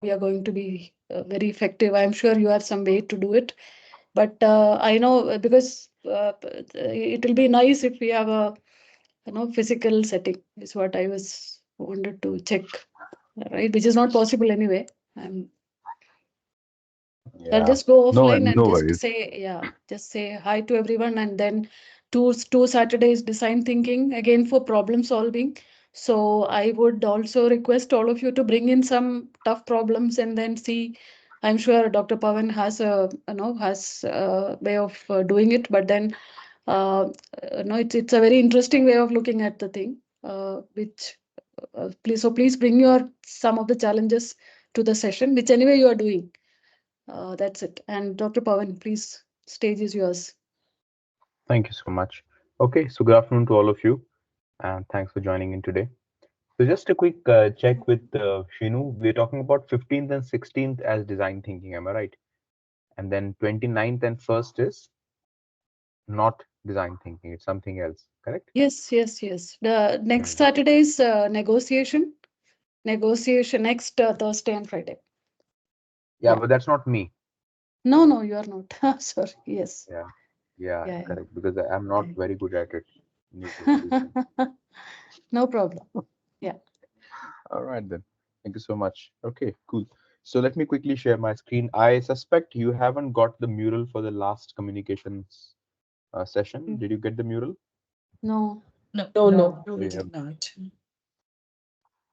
we are going to be very effective. I'm sure you have some way to do it, but I know because it will be nice if we have a physical setting. Is what I was wanted to check, right? Which is not possible anyway. I'm I'll Yeah. just go No, offline and no worries. just say hi to everyone, and then two Saturdays design thinking again for problem solving. So I would also request all of you to bring in some tough problems and then see. I'm sure Dr. Pavan has a way of doing it, but then it's a very interesting way of looking at the thing. Which please bring your some of the challenges to the session, which anyway you are doing. That's it. And Dr. Pavan, please, stage is yours. Thank you so much. Okay, so good afternoon to all of you, and thanks for joining in today. So just a quick check with Shinu. We're talking about 15th and 16th as design thinking, am I right? And then 29th and 1st is not design thinking, it's something else, correct? Yes. The next Hmm. Saturday is negotiation. Negotiation next Thursday and Friday. Yeah, Yeah. but that's not me. No, you are not. Sorry. Yes. Yeah, yeah, Yeah. correct. Because I'm Yeah. not very good at it, negotiation. No problem. Yeah. All right then. Thank you so much. Okay, cool. So let me quickly share my screen. I suspect you haven't got the mural for the last communications session. Mm. Did you get the mural? No. No, So we you have. did not.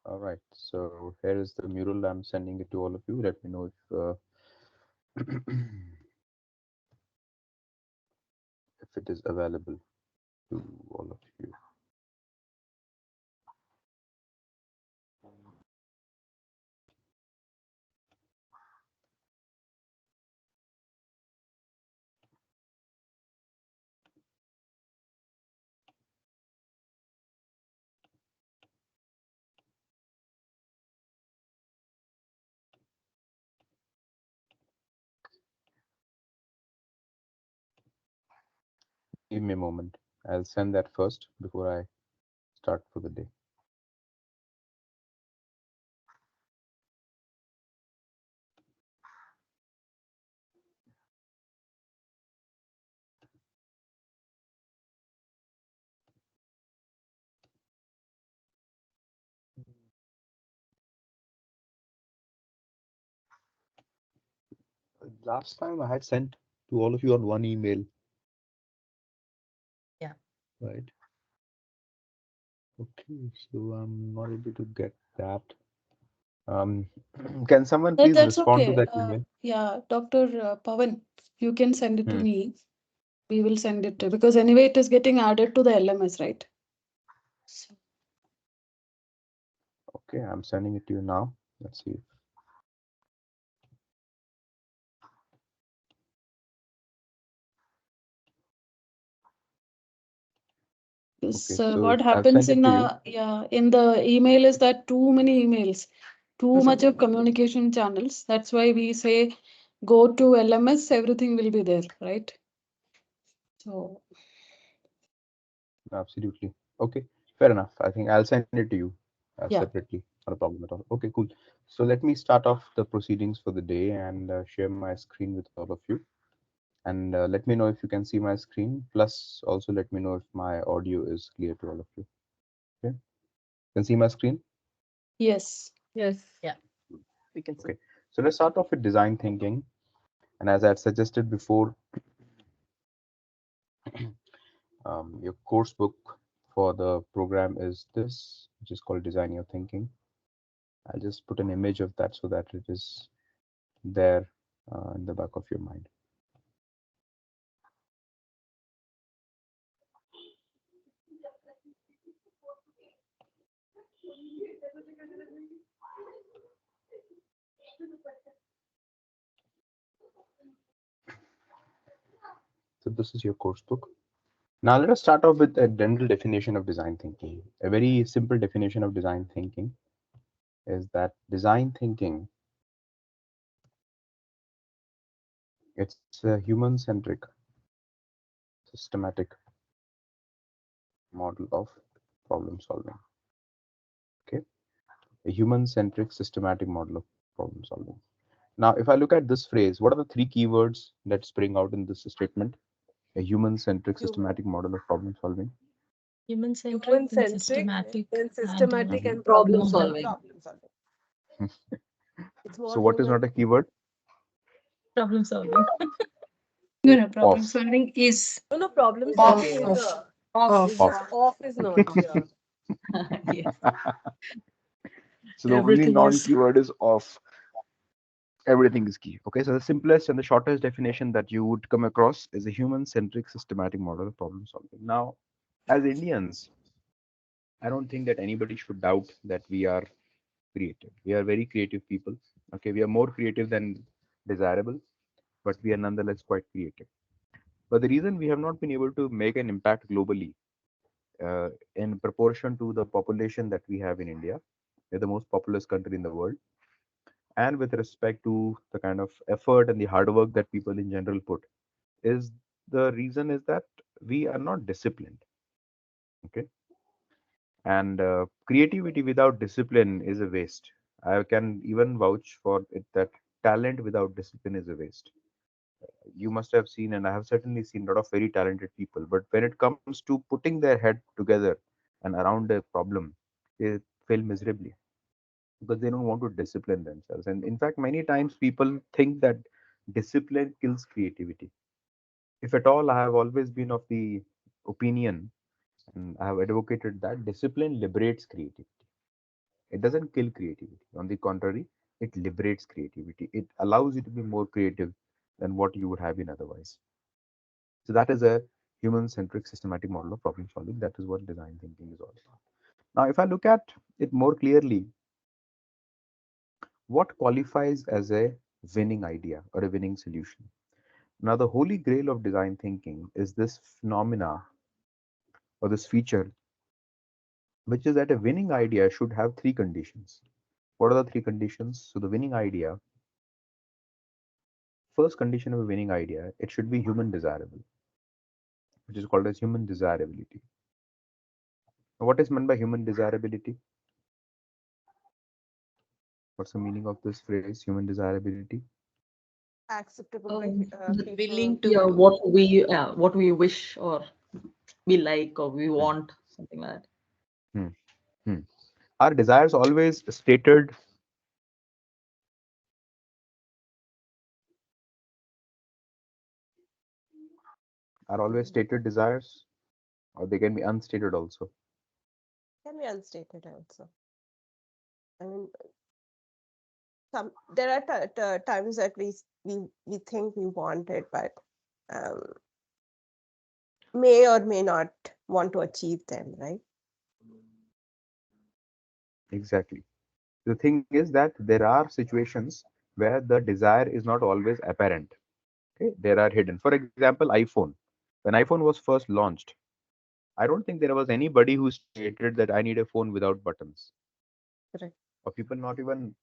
All right. So here is the mural. I'm sending it to all of you. Let me know if it is available to all of you. Give me a moment. I'll send that first before I start for the day. Last time I had sent to all of you on one email, Yeah. right? Okay, so I'm not able to get that. Um, can someone please That's respond to okay. that email? Yeah, Dr. Pavan, you can send it to Hmm. me. We will send it to because anyway it is getting added to the LMS, right? So, Okay, I'm sending it to you now. Let's see. Okay, so what I've sent happens it in to you. in the email is that too many emails, too much of communication channels. That's why we say go to LMS, everything will be there, right? So Absolutely. Okay, fair enough. I think I'll send it to you yeah, separately. Not a problem at all. Okay, cool. So let me start off the proceedings for the day and share my screen with all of you. And let me know if you can see my screen. Plus, also let me know if my audio is clear to all of you. Okay, can see my screen? yes. Yes. Yeah, we can see. Okay, so let's start off with design thinking. And as I had suggested before, your course book for the program is this, which is called Design Your Thinking. I'll just put an image of that so that it is there in the back of your mind. So this is your course book. Now let us start off with a general definition of design thinking. A very simple definition of design thinking is that design thinking, it's a human-centric, systematic model of problem solving. Okay, a human-centric systematic model of problem solving. problem solving. Now, if I look at this phrase, what are the three keywords that spring out in this statement? A human-centric Human. systematic model of problem solving. Human-centric and Human-centric systematic and and systematic and problem problem solving. problem solving. It's So, more what is not human. a keyword? Problem solving. No, no, problem Off. solving is No, no, problem off, solving is off, off. Is off. Off. off is not here. Yes. So the only Everything is non-keyword is off. Everything is key. Okay, so the simplest and the shortest definition that you would come across is a human-centric systematic model of problem solving. Now, as Indians, I don't think that anybody should doubt that we are creative. We are very creative people. Okay, we are more creative than desirable, but we are nonetheless quite creative. But the reason we have not been able to make an impact globally in proportion to the population that we have in India, we're the most populous country in the world, and with respect to the kind of effort and the hard work that people in general put, is the reason is that we are not disciplined. Okay, and creativity without discipline is a waste. I can even vouch for it that talent without discipline is a waste. You must have seen, and I have certainly seen, a lot of very talented people, but when it comes to putting their head together and around a problem, they fail miserably because they don't want to discipline themselves. And in fact, many times people think that discipline kills creativity. If at all, I have always been of the opinion, and I have advocated that discipline liberates creativity. It doesn't kill creativity. On the contrary, it liberates creativity. It allows you to be more creative than what you would have been otherwise. So that is a human-centric systematic model of problem solving. That is what design thinking is all about. Now, if I look at it more clearly, what qualifies as a winning idea or a winning solution? Now, the holy grail of design thinking is this phenomena or this feature, which is that a winning idea should have three conditions. What are the three conditions? So, the winning idea, first condition of a winning idea, it should be human desirable, which is called as human desirability. Now, what is meant by human desirability? What's the meaning of this phrase, human desirability? Acceptable by willing people. to Yeah, what we wish or we like or we Hmm, want, something like that. hmm, hmm. Are desires always stated? Are always stated desires, or they can be unstated also? Can be unstated also. I mean, there are times that we think we want it, but um, may or may not want to achieve them, right? Exactly. The thing is that there are situations where the desire is not always apparent. Okay, there are hidden. For example, iPhone. When iPhone was first launched, I don't think there was anybody who stated that I need a phone without buttons. Correct. Or people not even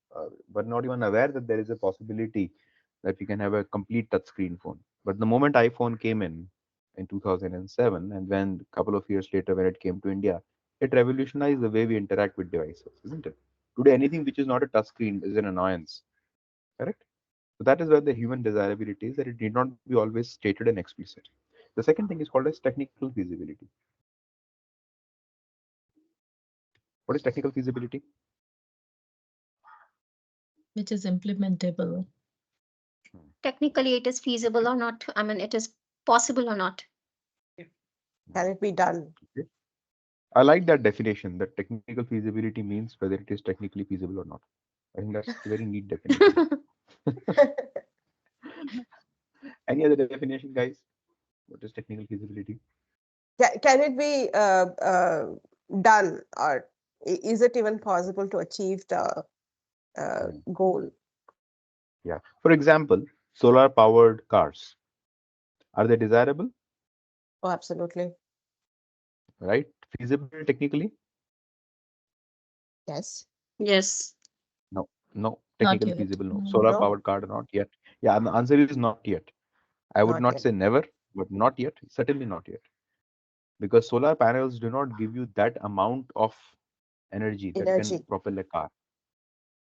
were not even aware that there is a possibility that you can have a complete touchscreen phone. But the moment iPhone came in 2007, and then a couple of years later when it came to India, it revolutionized the way we interact with devices, isn't it? Today, anything which is not a touchscreen is an annoyance, correct? So that is where the human desirability is, that it need not be always stated and explicit. The second thing is called as technical feasibility. What is technical feasibility? which is implementable. Technically it is feasible or not. I mean, it is possible or not. Can it be done? Okay. I like that definition, that technical feasibility means whether it is technically feasible or not. I think that's a very neat definition. Any other definition, guys? What is technical feasibility? Can it be done, or is it even possible to achieve the goal? Yeah. For example, solar powered cars. Are they desirable? Oh, absolutely. Right? Feasible technically? Yes. Yes. No. No. Not Technical yet. feasible, no. No. Solar No, powered car, not yet. Yeah, and the answer is not yet. I would not not yet. say never, but not yet. Certainly not yet. Because solar panels do not give you that amount of energy that can Energy. propel a car.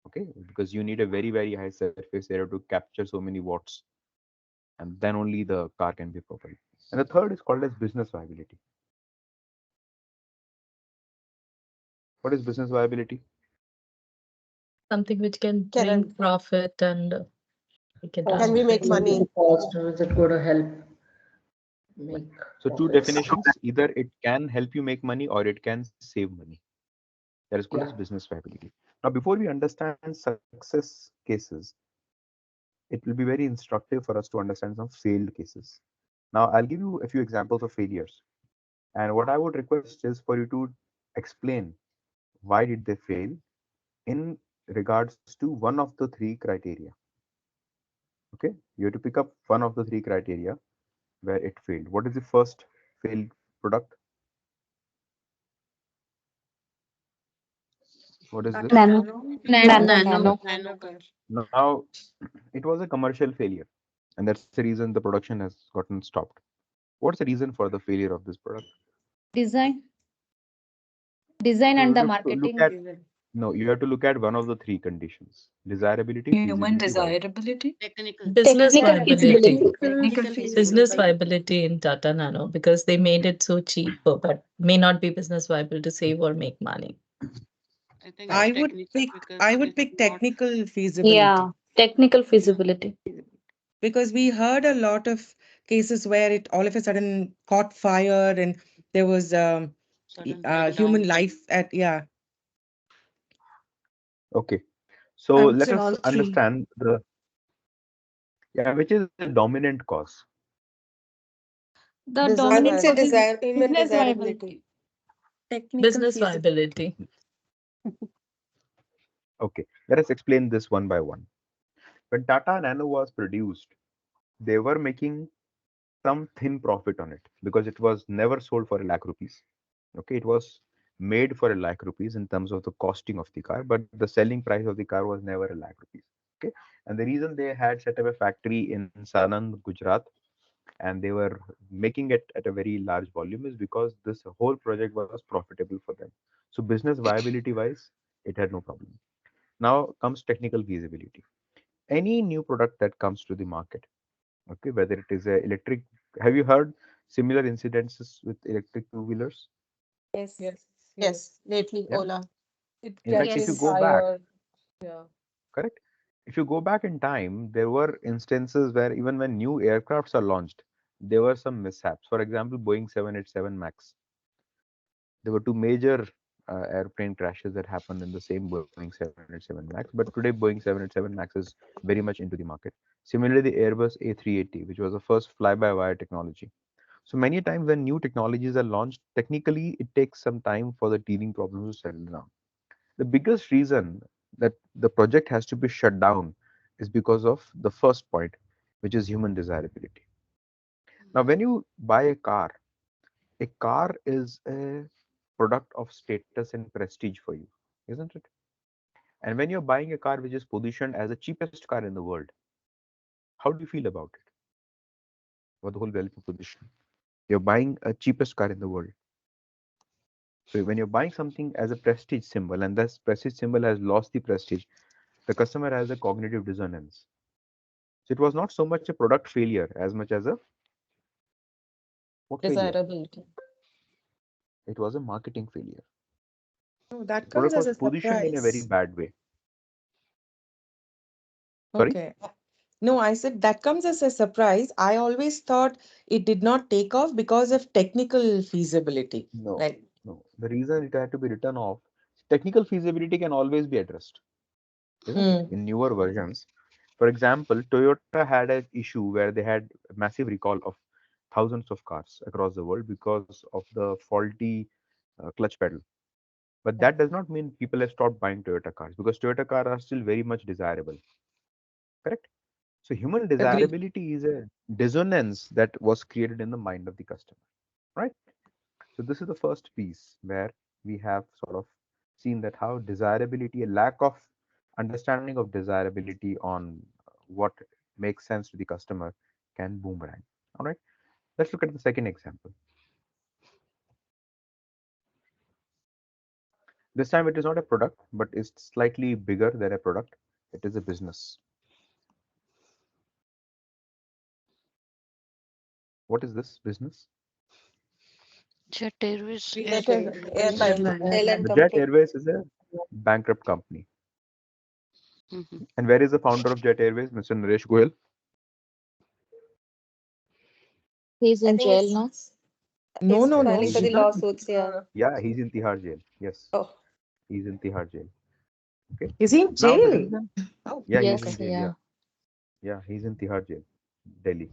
Okay, because you need a very, very high surface area to capture so many watts, and then only the car can be properly. And the third is called as business viability. What is business viability? Something which can Can bring profit and we can can run. we make money? Cost, or is it going to help make So two profits? definitions: either it can help you make money or it can save money. That is called as Yeah. business viability. Now, before we understand success cases, it will be very instructive for us to understand some failed cases. Now, I'll give you a few examples of failures. And what I would request is for you to explain why did they fail in regards to one of the three criteria. Okay, you have to pick up one of the three criteria where it failed. What is the first failed product? What is this? Nano. Nano. Now, it was a commercial failure, and that's the reason the production has gotten stopped. What's the reason for the failure of this product? Design. Design So and you the have to look marketing. at, no, you have to look at one of the three conditions: desirability, Human feasibility, viability. desirability. Business viability. Technical Business feasibility. viability in Tata Nano because they made it so cheap, but may not be business viable to save or make money. I would pick technical feasibility Yeah, technical feasibility. because we heard a lot of cases where it all of a sudden caught fire and there was human life at Okay, I so would let say us all three. understand the, yeah, which is the dominant cause. The Business I would dominant say cause is viability. human business desirability. viability. Technical Business feasibility. viability. Okay, let us explain this one by one. When Tata Nano was produced, they were making some thin profit on it because it was never sold for a lakh rupees. Okay, it was made for a lakh rupees in terms of the costing of the car, but the selling price of the car was never a lakh rupees. Okay, and the reason they had set up a factory in Sanand, Gujarat, and they were making it at a very large volume is because this whole project was profitable for them. So business viability wise, it had no problem. Now comes technical feasibility. Any new product that comes to the market, okay, whether it is a electric, have you heard similar incidences with electric two-wheelers? Yes. Yes, lately Yeah. Ola. It In fact, if you Yes. catches go back, fire. Yeah. correct? If you go back in time, there were instances where even when new aircrafts are launched, there were some mishaps. For example, Boeing 787 Max. There were two major airplane crashes that happened in the same Boeing 787 Max. But today, Boeing 787 Max is very much into the market. Similarly, the Airbus A380, which was the first fly-by-wire technology. So many times when new technologies are launched, technically it takes some time for the teething problems to settle down. The biggest reason that the project has to be shut down is because of the first point, which is human desirability. Now, when you buy a car is a product of status and prestige for you, isn't it? And when you're buying a car which is positioned as the cheapest car in the world, how do you feel about it? About the whole value proposition? You're buying a cheapest car in the world. So when you're buying something as a prestige symbol and this prestige symbol has lost the prestige, the customer has a cognitive dissonance. So it was not so much a product failure as much as a what failure? Desirability. It was a marketing failure. No, that The comes product as was a positioned in a very surprise. bad way. Sorry? Okay. No, I said that comes as a surprise. I always thought it did not take off because of technical feasibility. No, Like, no. The reason it had to be written off, technical feasibility can always be addressed, isn't it? hmm, In newer versions. For example, Toyota had an issue where they had a massive recall of thousands of cars across the world because of the faulty clutch pedal. But yeah, that does not mean people have stopped buying Toyota cars because Toyota cars are still very much desirable. Correct? So human agree. desirability is a dissonance that was created in the mind of the customer, right? So this is the first piece where we have sort of seen that how desirability, a lack of understanding of desirability on what makes sense to the customer can boomerang. All right, let's look at the second example. This time it is not a product, but it's slightly bigger than a product. It is a business. What is this business? Jet Airways. That is airline The Jet company. Airways is a bankrupt company. Mhm. And where is the founder of Jet Airways, Mr. Naresh Goyal? He's I in think jail it's now. No, he's no, no. filing for the He's not. lawsuits. Yeah. Yeah, he's in Tihar jail. Yes, Oh, he's in Tihar jail. Okay. Is he in Now the jail? reason, Oh, yeah, he's Yes, in okay. jail. yeah. Yeah, yeah, he's in Tihar jail, Delhi.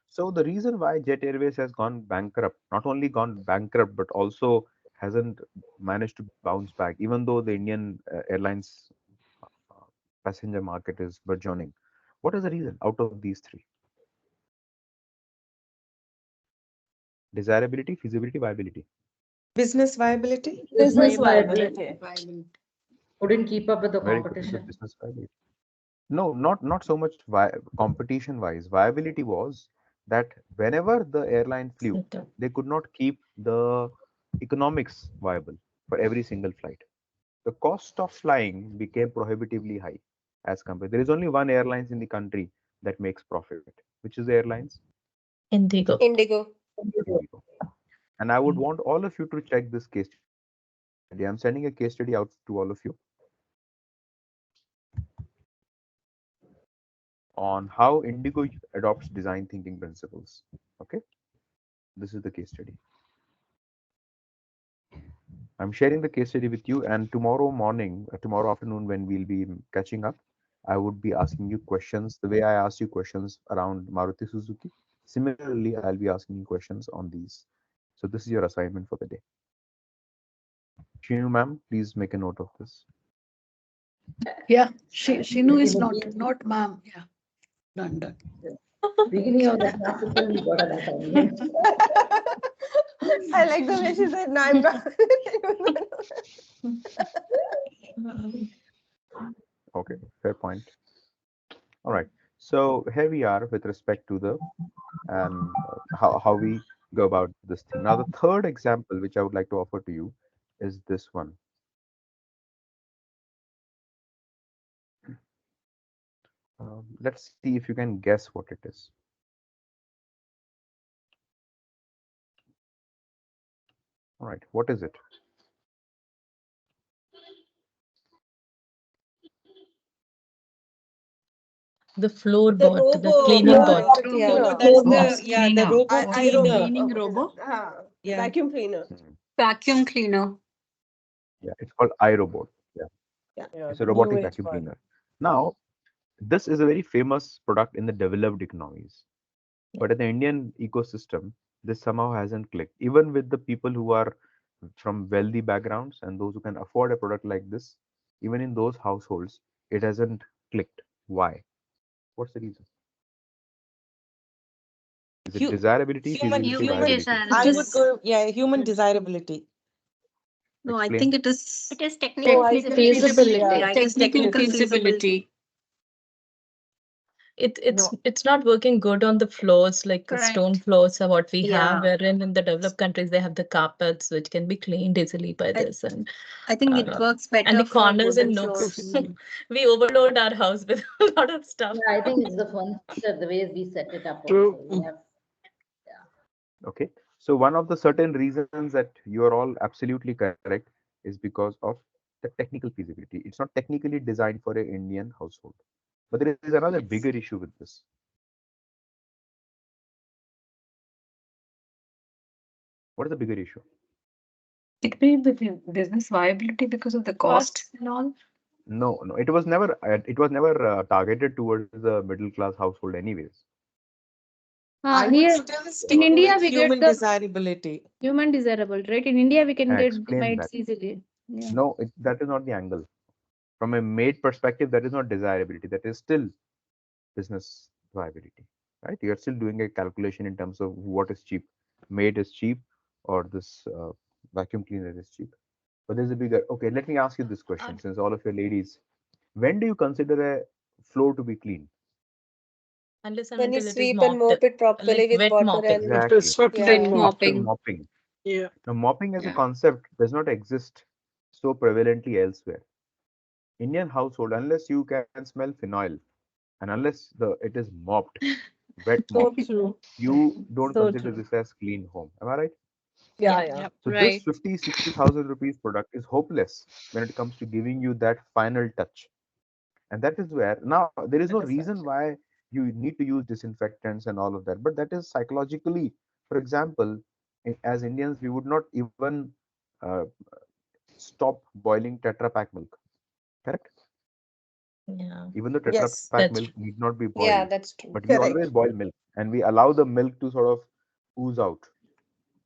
So the reason why Jet Airways has gone bankrupt, not only gone bankrupt, but also hasn't managed to bounce back, even though the Indian airlines uh, passenger market is burgeoning. What is the reason out of these three? Desirability, feasibility, viability. Business viability? Business Viability. viability. Couldn't keep up with the Very good. The competition. business viability. No, not so much competition wise. Viability was that whenever the airline flew, they could not keep the economics viable for every single flight. The cost of flying became prohibitively high as compared. There is only one airlines in the country that makes profit, which is the airlines Indigo. Indigo. Indigo. And I would want all of you to check this case study. I'm sending a case study out to all of you on how Indigo adopts design thinking principles. Okay, this is the case study. I'm sharing the case study with you, and tomorrow morning, tomorrow afternoon, when we'll be catching up, I would be asking you questions the way I asked you questions around Maruti Suzuki. Similarly, I'll be asking you questions on these. So this is your assignment for the day. Shinu ma'am, please make a note of this. Yeah, Shinu is not ma'am. Yeah, done. Beginning of the class itself, we got an assignment. I like the way she said, "No, I'm not." Okay, fair point. All right. So here we are with respect to the and how we go about this thing. Now, the third example which I would like to offer to you is this one. Let's see if you can guess what it is. All right, what is it? The floor The bot, the robo, cleaning bot. yeah. No, that's Yes. the, yeah, the robot I cleaner. robot. robo. Yeah. Vacuum cleaner. Vacuum cleaner. Yeah, it's called iRobot. Yeah, Yeah. it's a robotic vacuum cleaner. Now, this is a very famous product in the developed economies, but in the Indian ecosystem, this somehow hasn't clicked. Even with the people who are from wealthy backgrounds and those who can afford a product like this, even in those households, it hasn't clicked. Why? What's the reason? Is it Hu- desirability, Human, feasibility, human, viability? I would go, yeah, human desirability. No, I Explain. think it is It is technical Technical feasibility. feasibility. Yeah, technical feasibility. It's not working good on the floors like stone Correct. floors are what we Yeah. have, wherein in the developed countries they have the carpets which can be cleaned easily by this, and I think it works better and the for corners and wooden nooks. floors. We overload our house with a lot of stuff. Yeah, I think it's the furniture, the way we set it up True. also. We have, Okay. So one of the certain reasons that you are all absolutely correct is because of the technical feasibility. It's not technically designed for an Indian household. But there is another bigger issue with this. What is the bigger issue? It may be the business viability because of the cost and all. No. It was never targeted towards the middle class household, anyways. I would Here still in stick India, with we get human the desirability. human desirable, right? In India, we can I get explained that. maids easily. Yeah. No, that is not the angle. From a maid perspective, that is not desirability. That is still business viability, right? You are still doing a calculation in terms of what is cheap. Maid is cheap, or this vacuum cleaner is cheap. But there's a bigger. Okay, let me ask you this question, since all of your ladies, when do you consider a floor to be clean? Unless and When you until it is sweep and mopped, mop it properly like with wet water mopping. and Exactly. yeah. After Mopping. mopping. Yeah. Now, mopping as a Yeah. concept does not exist so prevalently elsewhere. Indian household, unless you can smell phenol and unless it is mopped, wet So mopped, true. you don't So consider true. this as clean home. Am I right? Yeah, Yeah. yeah. Yep. So this Right. 50, 60,000 rupees product is hopeless when it comes to giving you that final touch. And that is where now there is no That is reason right. why you need to use disinfectants and all of that. But that is psychologically, for example, as Indians, we would not even uh, stop boiling Tetra Pak milk. Correct? Yeah. Even though Tetra Yes. Pak That's milk true. need not be Yeah, boiled, that's true. but we Correct. always boil milk and we allow the milk to sort of ooze out.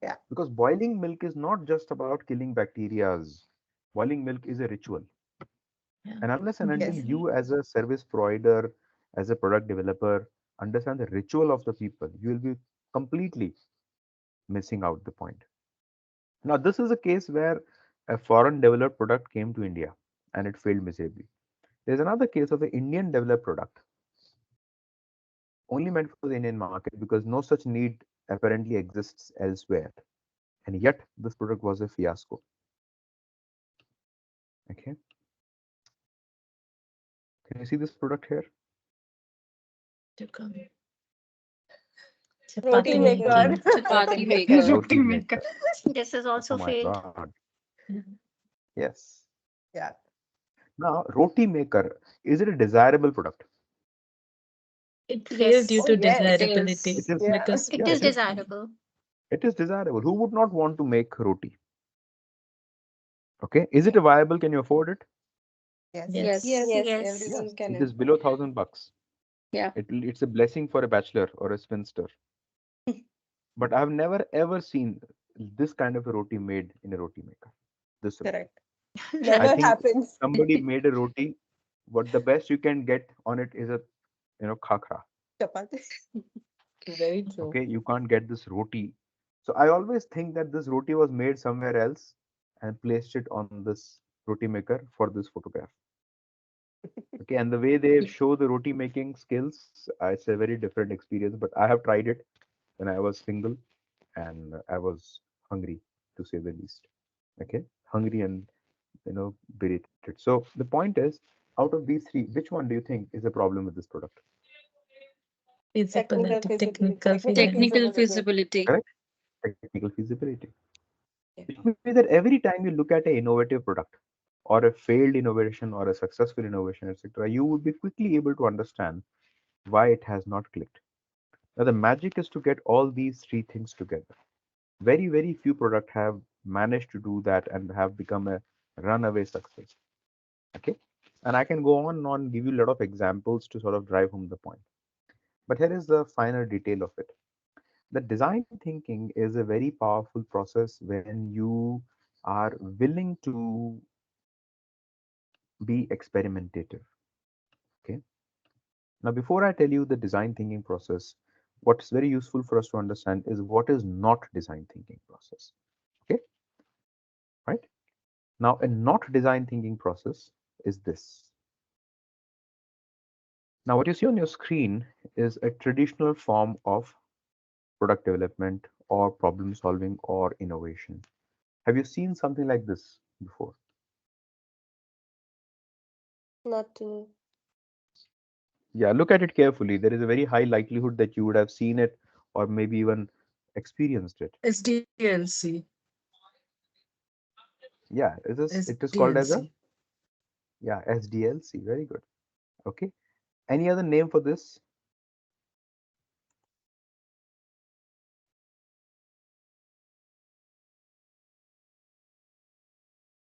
Yeah. Because boiling milk is not just about killing bacterias. Boiling milk is a ritual. Yeah. And unless and until Yes. Completely. you, as a service provider, as a product developer, understand the ritual of the people, you will be completely missing out the point. Now, this is a case where a foreign developed product came to India and it failed miserably. There's another case of an Indian developed product only meant for the Indian market because no such need apparently exists elsewhere. And yet, this product was a fiasco. Okay, can you see this product here? To come. Roti Chapati maker. making. Chapati The maker. roti Roti maker. maker. This has Oh also my failed. God. Yeah. Yes. Yeah. Now, roti maker, is it a desirable product? It failed due Yes, Oh, to yes. it desirability It is. is. Yeah. because It Yeah, is it is. desirable. It is desirable. Who would not want to make roti? Okay. Is Yeah. it a viable? Can you afford it? Yes. yes. Yes. Yes. Yes. Yes. Everyone can. It is below $1,000. Yeah. It's a blessing for a bachelor or a spinster. But I've never ever seen this kind of a roti made in a roti maker. This roti. Correct. I Never think happens. somebody made a roti. What the best you can get on it is a khakra. Chapati. Very true. Okay, you can't get this roti. So I always think that this roti was made somewhere else and placed it on this roti maker for this photograph. Okay, and the way they show the roti making skills, it's a very different experience. But I have tried it when I was single and I was hungry, to say the least. Okay, hungry and berated. So the point is, out of these three, which one do you think is a problem with this product? Technical Feasibility, feasibility. technical Technical feasibility. Technical feasibility. feasibility. Correct? Technical feasibility. Yeah. Which means that every time you look at an innovative product or a failed innovation or a successful innovation, etc., you would be quickly able to understand why it has not clicked. Now, the magic is to get all these three things together. Very, very few products have managed to do that and have become a runaway success. Okay. And I can go on and on, give you a lot of examples to sort of drive home the point. But here is the final detail of it. The design thinking is a very powerful process when you are willing to be experimentative. Okay. Now, before I tell you the design thinking process, what's very useful for us to understand is what is not design thinking process. Okay. Right. Now, a not design thinking process is this. Now, what you see on your screen is a traditional form of product development or problem solving or innovation. Have you seen something like this before? Not Yeah, look at it carefully. There is a very high likelihood that you would have seen it or maybe even experienced it. SDLC. Yeah, it is called as a SDLC. SDLC. Very good. Okay. Any other name for this?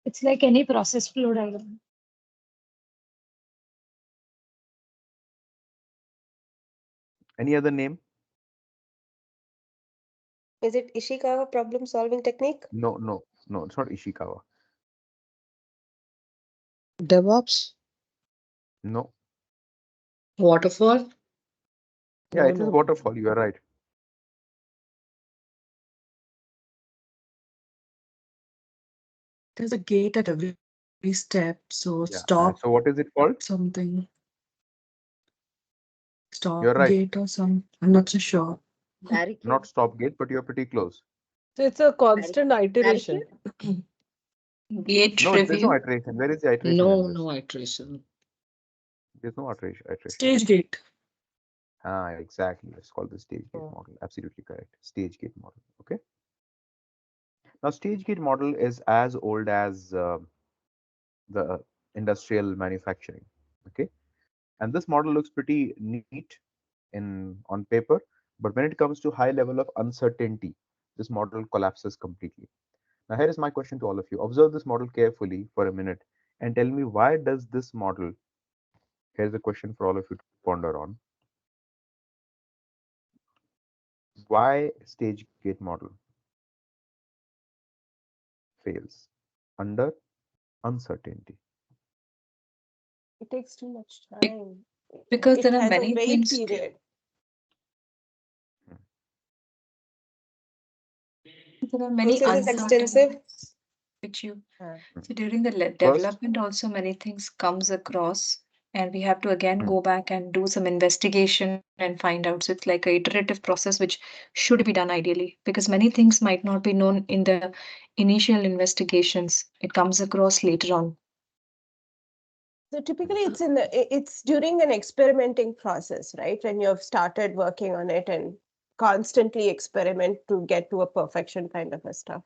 It's like any process flow diagram. Any other name? Is it Ishikawa problem solving technique? No, no, no. It's not Ishikawa. DevOps, No. waterfall. Yeah, No, it is no. waterfall. You are right. There's a gate at every step. So Yeah. stop So what is it called? something, stop You're right. gate or some. I'm not so sure. Not Barricade. stop gate, but you're pretty close. So it's a constant iteration. Barricade? Gate No, there's no review. iteration. Where is the iteration in this? No iteration. There's no iteration. Stage gate. Ah, exactly. Let's call this stage gate Oh. model. Absolutely correct. Stage gate model. Okay. Now, stage gate model is as old as the industrial manufacturing. Okay. And this model looks pretty neat in on paper, but when it comes to high level of uncertainty, this model collapses completely. Now, here is my question to all of you. Observe this model carefully for a minute and tell me, why does this model, here's a question for all of you to ponder on. Why stage gate model fails under uncertainty? It takes too much Be- time. Because It there are has a many wait things. period. There are many Process is extensive. uncertainties which you. Uh, So during the First, development, also many things comes across, and we have to again go back and do some investigation and find out. So it's like a iterative process which should be done ideally, because many things might not be known in the initial investigations. It comes across later on. So typically it's during an experimenting process, right? When you have started working on it and constantly experiment to get to a perfection kind of a stuff.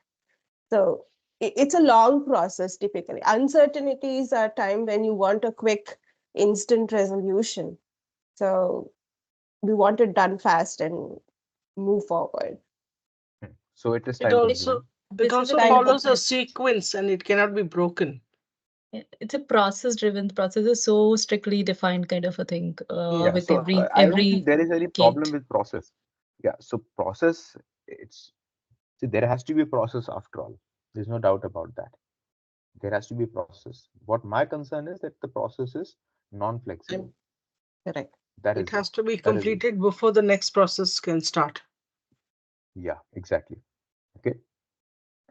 So it's a long process typically. Uncertainties are time when you want a quick instant resolution. So we want it done fast and move forward. so it is It time also consuming. it also kind of follows a sequence and it cannot be broken. It's a process driven. The process is so strictly defined kind of a thing Yeah, with so I don't think every there is any problem gate. with process. Yeah, so process, it's, see, there has to be a process after all. There's no doubt about that. There has to be a process. What my concern is that the process is non-flexible. correct. That It is has to be that is it. completed before the next process can start. Yeah, exactly. Okay.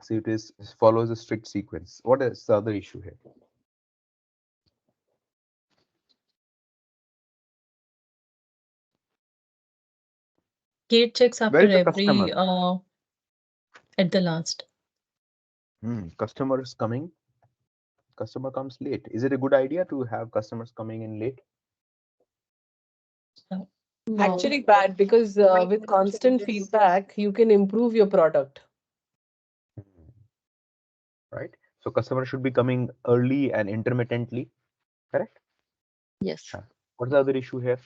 So it follows a strict sequence. What is the other issue here? Gate checks Where after is the customer? every at the last. Customer is coming. Customer comes late. Is it a good idea to have customers coming in late? No. Actually bad, because with constant feedback, you can improve your product. Right. So customer should be coming early and intermittently. Correct. Yes. What's the other issue here?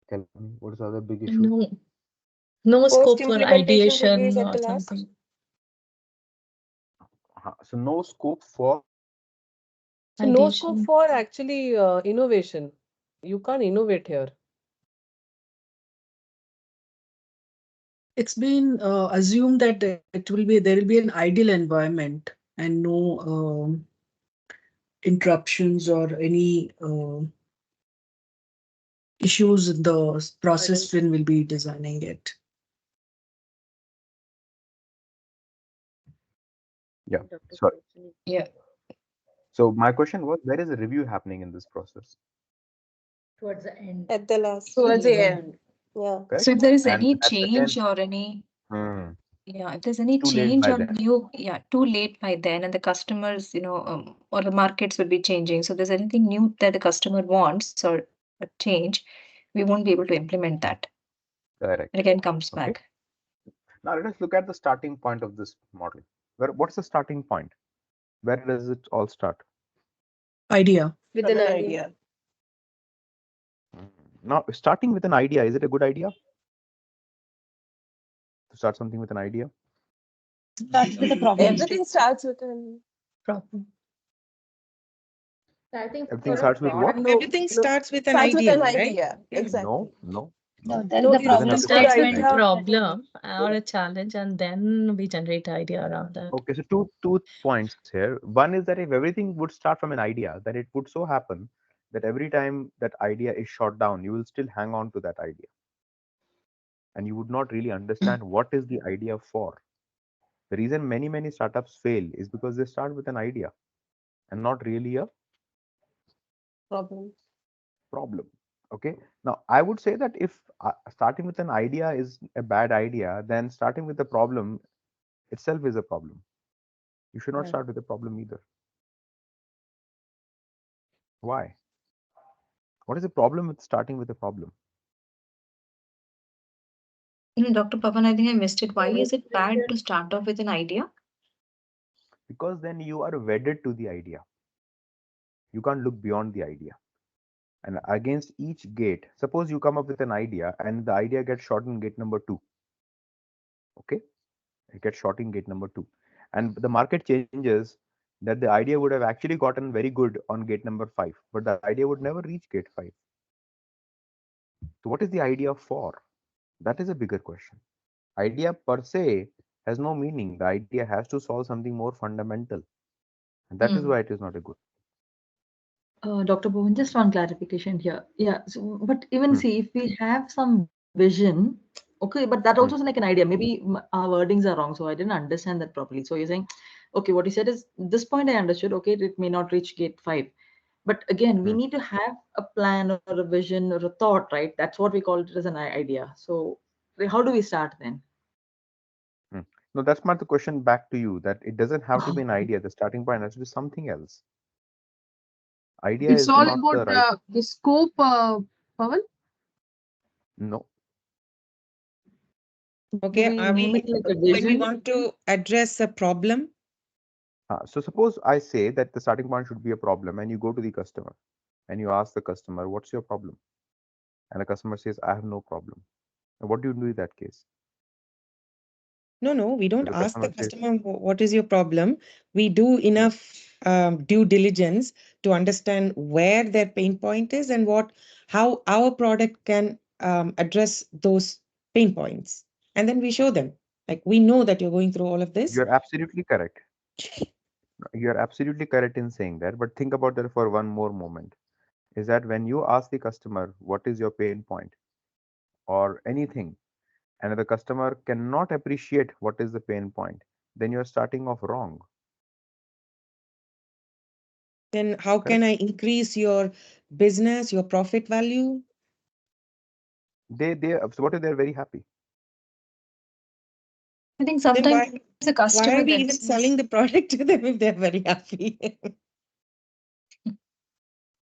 Tell me, what is the other big issue? No scope for Post-implementation reviews ideation at or the last. something. So no scope for So no scope Ideation. for actually innovation. You can't innovate here. It's been assumed that there will be an ideal environment and no interruptions or any issues in the process when we'll be designing it. yeah. Sorry. Yeah. So my question was, where is the review happening in this process? Towards the end. At the last. Towards the end. Yeah. Correct? So if there is And any at the change end, or any, if there's any it's too late change by or then. new, too late by then, and the customers, or the markets will be changing. So if there's anything new that the customer wants or a change, we won't be able to implement that. Correct. It again comes Okay. back. Now let us look at the starting point of this model. What's the starting point? Where does it all start? Idea. With an idea. Now, starting with an idea, is it a good idea to start something with an idea? Starts with a problem. Everything starts with an Problem. I think Everything for a starts with what? product, Everything starts with an starts with idea, an right? idea. Exactly. No. No, No, the it Doesn't problem have to Starts start starts with with an with idea. problem or a challenge, and then we generate idea around that. Okay, so two points here. One is that if everything would start from an idea, then it would so happen that every time that idea is shot down, you will still hang on to that idea. And you would not really understand what is the idea for. The reason many startups fail is because they start with an idea and not really a Problem. Problem. Okay. Now, I would say that if starting with an idea is a bad idea, then starting with a problem itself is a problem. You should not Right. start with a problem either. Why? What is the problem with starting with a problem? Dr. Pavan, I think I missed it. Why is it bad to start off with an idea? Because then you are wedded to the idea. You can't look beyond the idea. And against each gate, suppose you come up with an idea and the idea gets shot in gate number 2. Okay, it gets shot in gate number 2, and the market changes, that the idea would have actually gotten very good on gate number 5, but the idea would never reach gate 5. So what is the idea for? That is a bigger question. Idea per se has no meaning. The idea has to solve something more fundamental, and that is why it is not a good. Dr. Bhuvan, just one clarification here. Yeah, so, but even Hmm. see, if we have some vision, okay, but that also is Hmm. like an idea. Maybe our wordings are wrong, so I didn't understand that properly. So you're saying, okay, what you said is this point I understood. Okay, it may not reach gate 5, but again, we Hmm. need to have a plan or a vision or a thought, right? That's what we call it as an idea. So how do we start then? Hmm. No, that's not the question back to you. That it doesn't have to be an idea. The starting point has to be something else. Idea It's is all not the about right. the scope, Pavan. No. Do Okay, we are we need like a when we vision? want to address a problem? So suppose I say that the starting point should be a problem, and you go to the customer and you ask the customer, "What's your problem?" And the customer says, "I have no problem." And what do you do in that case? No, we So don't the ask the customer says, customer what is your problem. We do "No, enough due diligence to understand where their pain point is and how our product can address those pain points. And then we show them, like, we know that you're going through all of this. you're absolutely correct. You're absolutely correct in saying that. But think about that for one more moment. Is that when you ask the customer, what is your pain point or anything, and the customer cannot appreciate what is the pain point, then you're starting off wrong. Then how can Correct? I increase your business, your profit value? So what if they're very happy? I think Then sometimes the why customer are we even themselves. selling the product to them if they're very happy?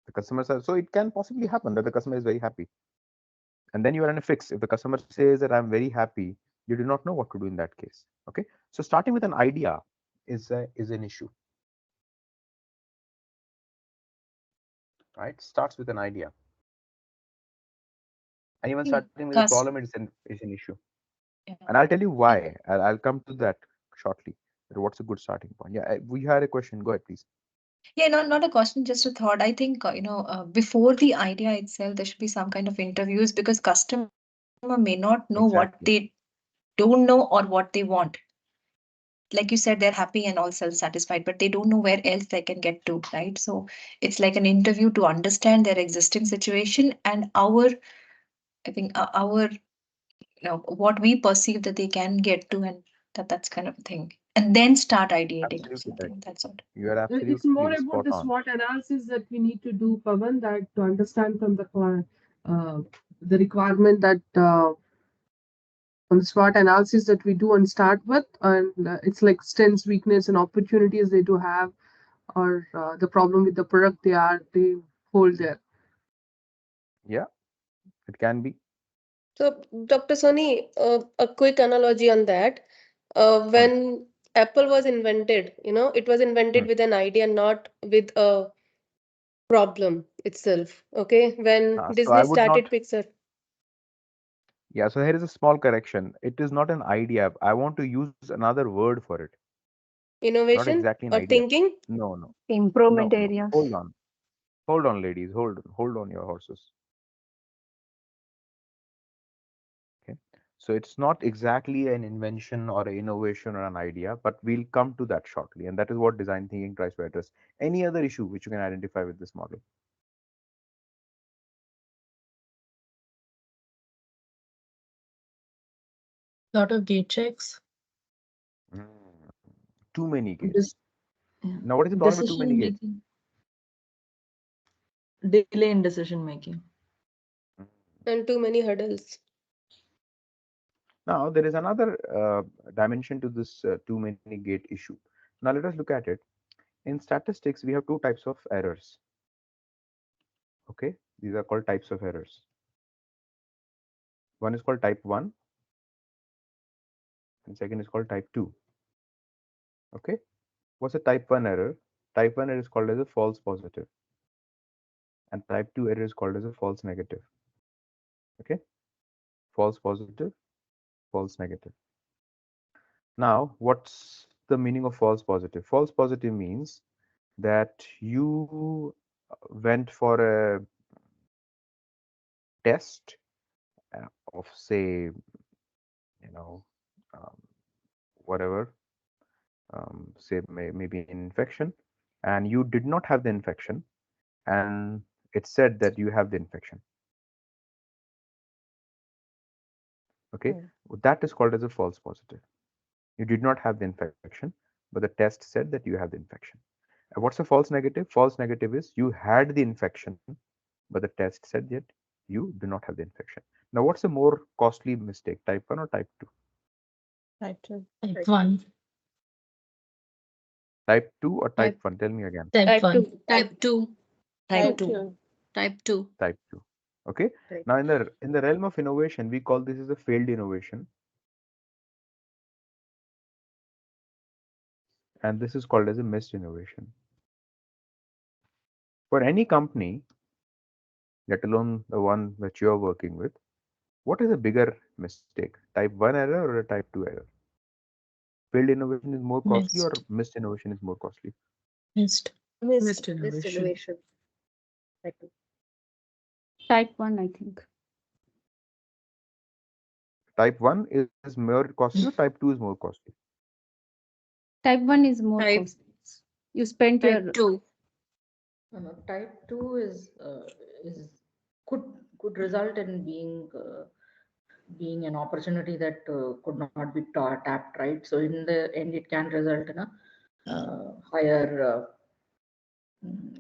The customers are, so it can possibly happen that the customer is very happy. And then you are in a fix. If the customer says that I'm very happy, you do not know what to do in that case. Okay. So starting with an idea is an issue, right? Starts with an idea. And even think starting with a cus- problem is an issue. yeah. And I'll tell you why. I'll come to that shortly. What's a good starting point? Yeah, we had a question. Go ahead, please. Yeah, not a question, just a thought. I think before the idea itself, there should be some kind of interviews because customer may not know what they Exactly. don't know or what they want. Like you said, they're happy and all self-satisfied, but they don't know where else they can get to, right? So it's like an interview to understand their existing situation and I think our what we perceive that they can get to, and that's kind of a thing, and then start ideating or Absolutely correct. something. That's all. You are It's more absolutely about spot the on. SWOT analysis that we need to do, Pavan, that to understand from the requirement that on the SWOT analysis that we do and start with, and it's like strengths, weakness, and opportunities they do have, or the problem with the product they hold there. Yeah, it can be. So, Dr. Soni, a quick analogy on that. Hmm, When Apple was invented, it was invented hmm. with an idea, not with a problem itself. Okay, when So Disney I would started not. Pixar, Yeah, so here is a small correction. It is not an idea. I want to use another word for it. Not innovation exactly an or idea. thinking, No, no, Improvement no, no. areas. Hold on, ladies. Hold on your horses. Okay. So it's not exactly an invention or an innovation or an idea, but we'll come to that shortly. And that is what design thinking tries to address. Any other issue which you can identify with this model? Lot of gate checks. Mm, too many gates. This, yeah. Now, what is the problem with too many Decision gates? making. Delay in decision making. And too many hurdles. Now, there is another dimension to this too many gate issue. Now, let us look at it. In statistics, we have two types of errors. Okay, these are called types of errors. One is called type 1, and second is called type 2. Okay, what's a type 1 error? Type 1 error is called as a false positive, and type 2 error is called as a false negative. Okay, false positive, false negative. Now, what's the meaning of false positive? False positive means that you went for a test of, say, um, whatever, say maybe an infection, and you did not have the infection, and it said that you have the infection. Okay, that is called as a false positive. You did not have the infection, but the test said that you have the infection. And what's a false negative? False negative is you had the infection, but the test said that you do not have the infection. Now, what's a more costly mistake, type 1 or type 2? Type 2. Type 1. Type 2 or type 1? Tell me again. Type 1. Type 2. Type 2. Type 2. Type 2. Okay. Now, in the realm of innovation, we call this as a failed innovation, and this is called as a missed innovation. For any company, let alone the one that you are working with, what is a bigger mistake, type 1 error or a type 2 error? Failed innovation is more costly or Missed. missed innovation is more costly? Missed. Missed innovation. Type 2. Type 1, I think. Type 1 is more costly or type 2 is more costly? Type 1 is more Type- costly. You spent your Type 2. Type 2 is could result in being an opportunity that could not be tapped, right? So in the end, it can result in a higher,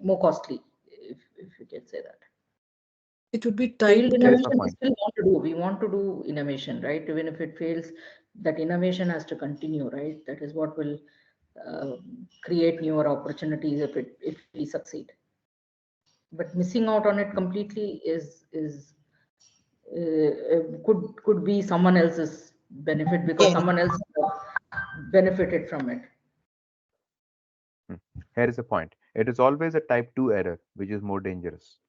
more costly, if you can say that. It would be Failed type There's the innovation we point. still want to do. We want to do innovation, right? Even if it fails, that innovation has to continue, right? That is what will create newer opportunities if we succeed. But missing out on it completely could be someone else's benefit because Yeah. someone else benefited from it. Here is the point. It is always a type 2 error which is more dangerous,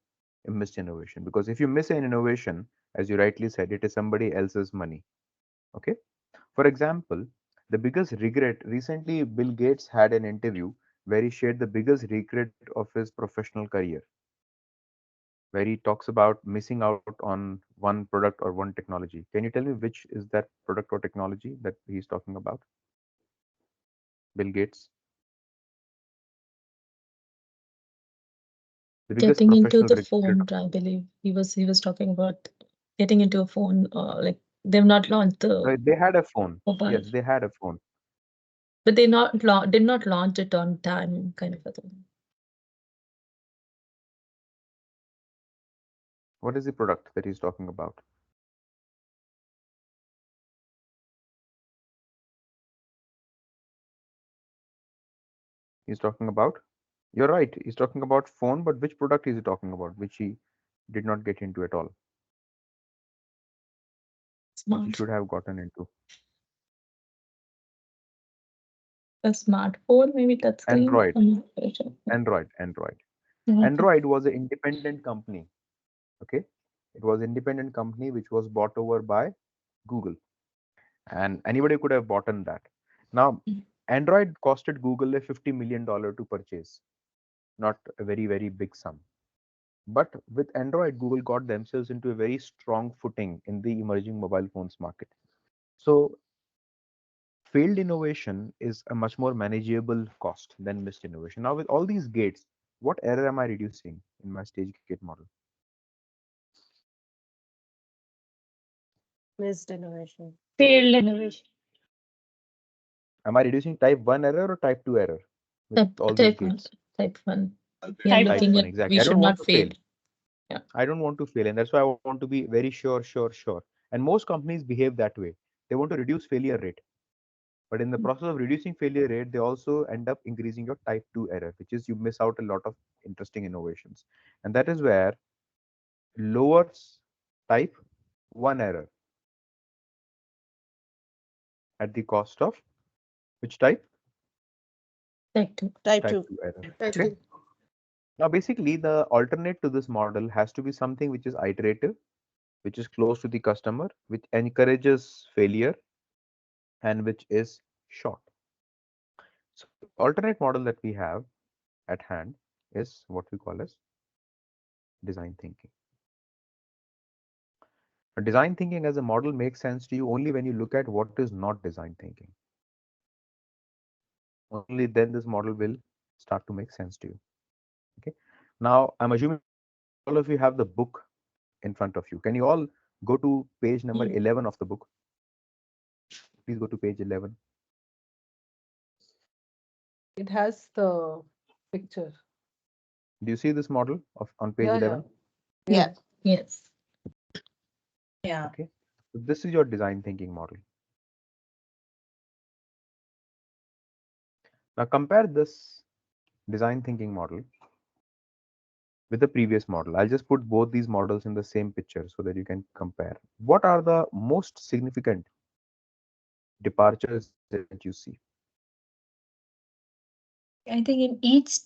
a missed innovation, because if you miss an innovation, as you rightly said, it is somebody else's money. Okay. For example, the biggest regret, recently Bill Gates had an interview where he shared the biggest regret of his professional career, where he talks about missing out on one product or one technology. Can you tell me which is that product or technology that he's talking about? Bill Gates. The biggest Getting into professional the regret. phone, I believe. He was talking about getting into a phone, like they've not launched the They had a phone. mobile, Yes, they had a phone. but did not launch it on time, kind of a thing. What is the product that he's talking about? He's talking about, you're right, he's talking about phone, but which product is he talking about, which he did not get into at all, which he Smart, should have gotten into? a smartphone, maybe touchscreen. Android. I'm not very sure. Android. Okay. Android was an independent company. Okay, it was independent company which was bought over by Google, and anybody could have bought on that. Now, Android costed Google a $50 million to purchase, not a very big sum. But with Android, Google got themselves into a very strong footing in the emerging mobile phones market. So failed innovation is a much more manageable cost than missed innovation. Now, with all these gates, what error am I reducing in my stage gate model? Missed innovation. Failed innovation. Am I reducing type 1 error or type 2 error with Type, all these type 1. gates? Type 1. We are Type Type looking 1, at exactly. we I don't should want not to fail. fail. Yeah. I don't want to fail, and that's why I want to be very sure, sure, sure. And most companies behave that way. They want to reduce failure rate, but in the process of reducing failure rate, they also end up increasing your type 2 error, which is you miss out a lot of interesting innovations. And that is where lowers type 1 error at the cost of which type? Type 2. Type Type 2. 2 error. Type Okay. 2. Now, basically, the alternate to this model has to be something which is iterative, which is close to the customer, which encourages failure, and which is short. So, the alternate model that we have at hand is what we call as design thinking. Design thinking as a model makes sense to you only when you look at what is not design thinking. Only then this model will start to make sense to you. Okay. Now, I'm assuming all of you have the book in front of you. Can you all go to page number 11 of the book? Please go to page 11. It has the picture. Do you see this model of on page Yeah, 11? yeah. Yeah. Yes. Yeah. Okay. So this is your design thinking model. Now compare this design thinking model with the previous model. I'll just put both these models in the same picture so that you can compare. What are the most significant departures that you see? I think in each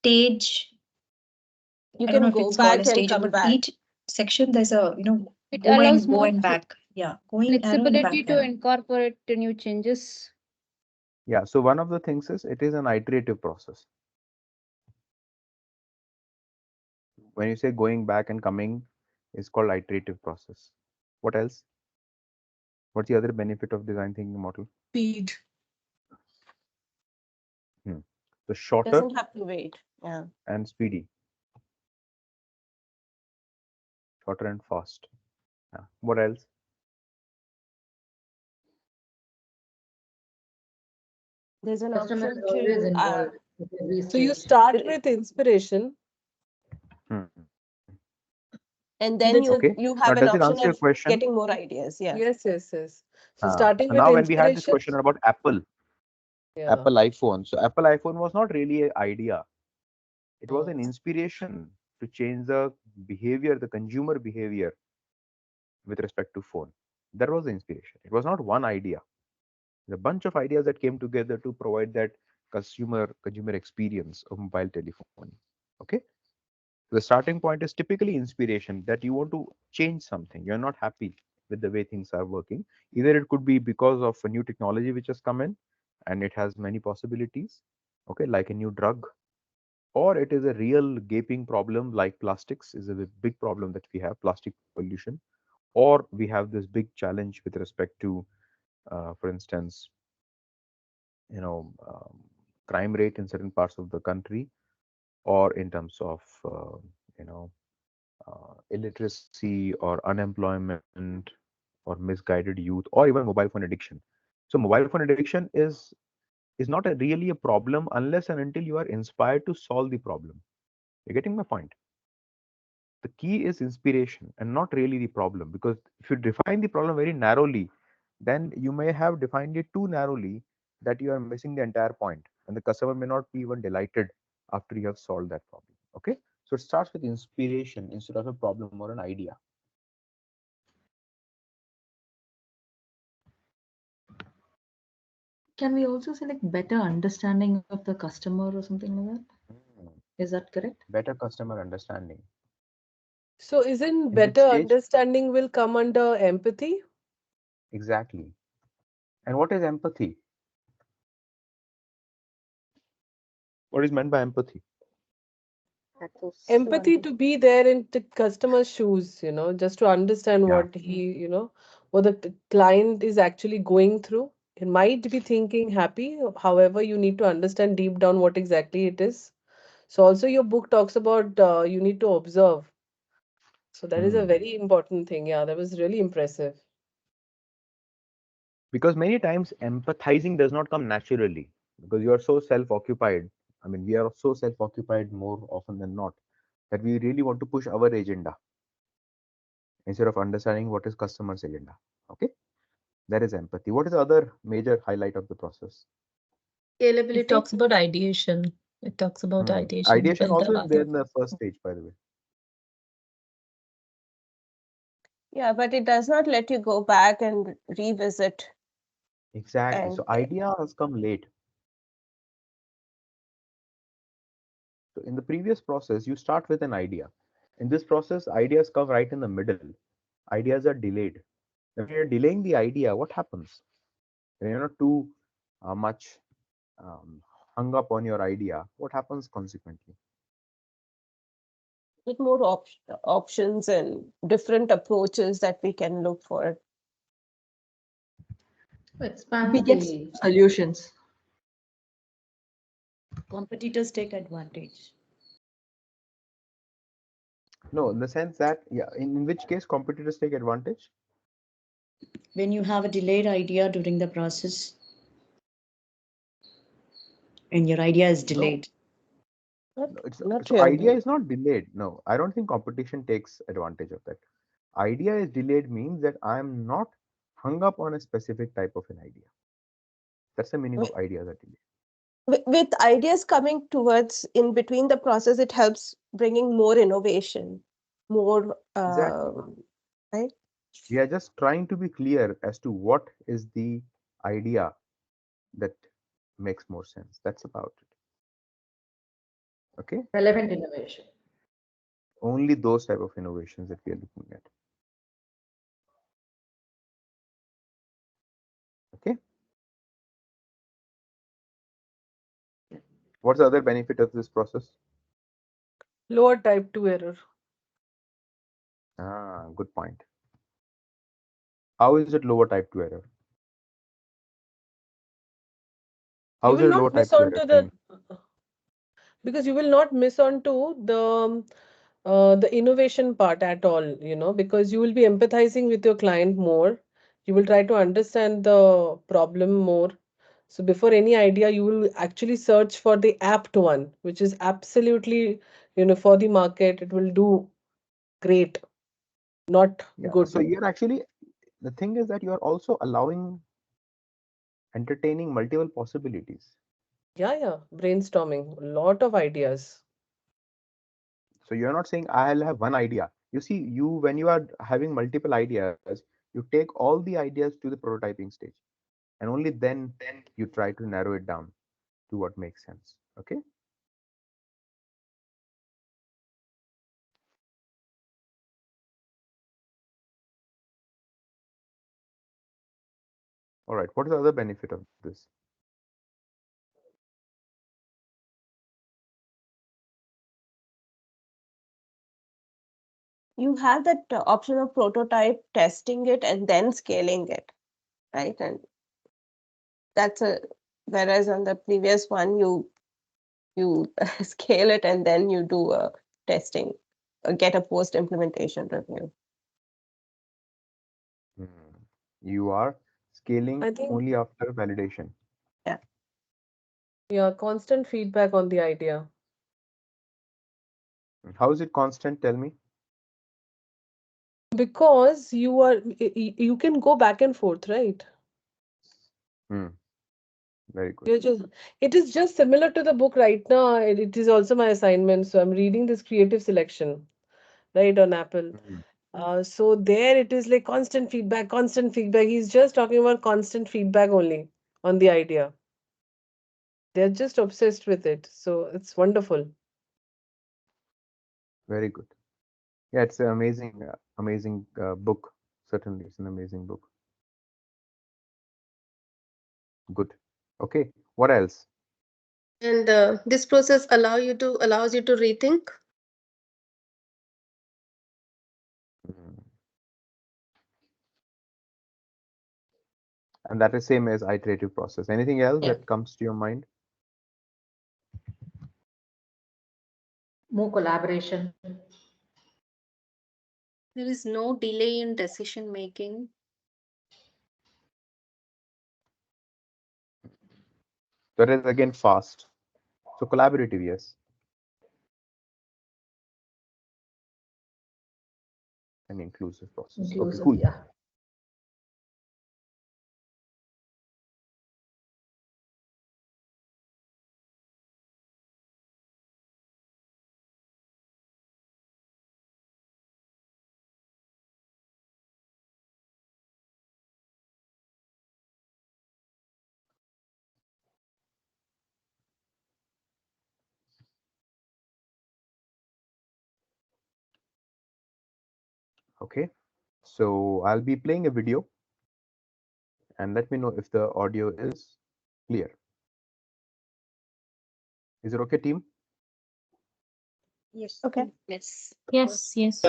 stage, You I don't know can if go it's called a back and stage, come but back. each section there's a, It go allows and go more and back. Yeah, going arrow and flexibility back to arrow. incorporate the new changes. Yeah, so one of the things is it is an iterative process. When you say going back and coming is called iterative process. What else? What's the other benefit of design thinking model? Speed. So shorter Doesn't have to wait. Yeah. and speedy, shorter and fast. Yeah. What else? There's an Customer is option always to involved at every So you stage. start with inspiration, Hmm. and and then then you Now, have an does it option answer your of question? getting more ideas. Yeah. yes, yes, yes. So So starting with now when we had this inspiration, question about Apple, yeah. Apple iPhone. So Apple iPhone was not really an idea. It was Uh, an inspiration to change the behavior, the consumer behavior with respect to phone. That was the inspiration. It was not one idea. A bunch of ideas that came together to provide that consumer experience of mobile telephony. Okay. The starting point is typically inspiration that you want to change something. You're not happy with the way things are working. Either it could be because of a new technology which has come in and it has many possibilities, okay, like a new drug, or it is a real gaping problem like plastics is a big problem that we have, plastic pollution, or we have this big challenge with respect to, for instance, you know, crime rate in certain parts of the country, or in terms of, you know, illiteracy or unemployment or misguided youth or even mobile phone addiction. So mobile phone addiction is not really a problem unless and until you are inspired to solve the problem. You're getting my point? The key is inspiration and not really the problem, because if you define the problem very narrowly, then you may have defined it too narrowly that you are missing the entire point and the customer may not be even delighted after you have solved that problem. Okay, so it starts with inspiration instead of a problem or an idea. Can we also say like better understanding of the customer or something like that? Mm, Is that correct? better customer understanding. So isn't In which better stage? understanding will come under empathy? Exactly. And what is empathy? What is meant by empathy? That was to Empathy under to be there in the customer's shoes, just to understand Yeah. what what the client is actually going through. It might be thinking happy, however, you need to understand deep down what exactly it is. So also your book talks about you need to observe. So that is a Hmm. very important thing. Yeah, that was really impressive. Because many times empathizing does not come naturally because you are so self occupied. I mean, we are so self-occupied more often than not that we really want to push our agenda instead of understanding what is customer's agenda. Okay, that is empathy. What is the other major highlight of the process? It Scalability. talks about ideation. It talks about ideation. Ideation Build also up is there after. in the first stage, by the way. Yeah, but it does not let you go back and revisit. Exactly. And So idea has come late. So in the previous process, you start with an idea. In this process, ideas come right in the middle. Ideas are delayed. When you're delaying the idea, what happens? When you're not too much um, hung up on your idea, what happens consequently? with more options and different approaches that we can look for. Expands We get the solutions. Competitors take advantage. No, in the sense that, yeah, in which case competitors take advantage? When you have a delayed idea during the process and your idea is No, delayed. no, Not so idea really. is not delayed. No, I don't think competition takes advantage of that. Idea is delayed means that I am not hung up on a specific type of an idea. That's the meaning of ideas are delayed. With ideas coming towards in between the process, it helps bringing more innovation, more Exactly. right. We are just trying to be clear as to what is the idea that makes more sense. That's about it. Okay. relevant innovation. Only those type of innovations that we are looking at. Okay. What's the other benefit of this process? Lower type 2 error. Ah, good point. How is it lower type 2 error? How You is will it not lower miss type 2 on error? to Tell me. the because you will not miss on to the innovation part at all, because you will be empathizing with your client more. You will try to understand the problem more. So before any idea, you will actually search for the apt one, which is absolutely, for the market, it will do great, not Yeah. good. So you're actually, the thing is that you are also allowing entertaining multiple possibilities. Yeah, brainstorming, a lot of ideas. So you're not saying I'll have one idea. You see, you when you are having multiple ideas, you take all the ideas to the prototyping stage, and only then you try to narrow it down to what makes sense. Okay. All right. What is the other benefit of this? You have that option of prototype, testing it, and then scaling it, right? And that's a whereas on the previous one, you scale it and then you do a testing, get a post implementation review. Hmm. You are scaling I think, only after validation. Yeah. yeah, constant feedback on the idea. How is it constant? Tell me. Because you can go back and forth, right? Hmm. Very good. You're just it is just similar to the book right now. It is also my assignment. So I'm reading this creative selection, right, on Apple. Hmm. So there it is like constant feedback, constant feedback. He's just talking about constant feedback only on the idea. They're just obsessed with it. So it's wonderful. Very good. Yeah, it's an amazing book. Certainly, it's an amazing book. Good. Okay. What else? And this process allows you to rethink. Hmm. And that is same as iterative process. Anything else Yeah. that comes to your mind? More collaboration. There is no delay in decision making. That is again fast. So collaborative, yes. An inclusive process. Inclusive, Okay, cool. yeah. Okay, so I'll be playing a video and let me know if the audio is clear. Is it okay, team? Yes. Okay. Yes. Yes, yes.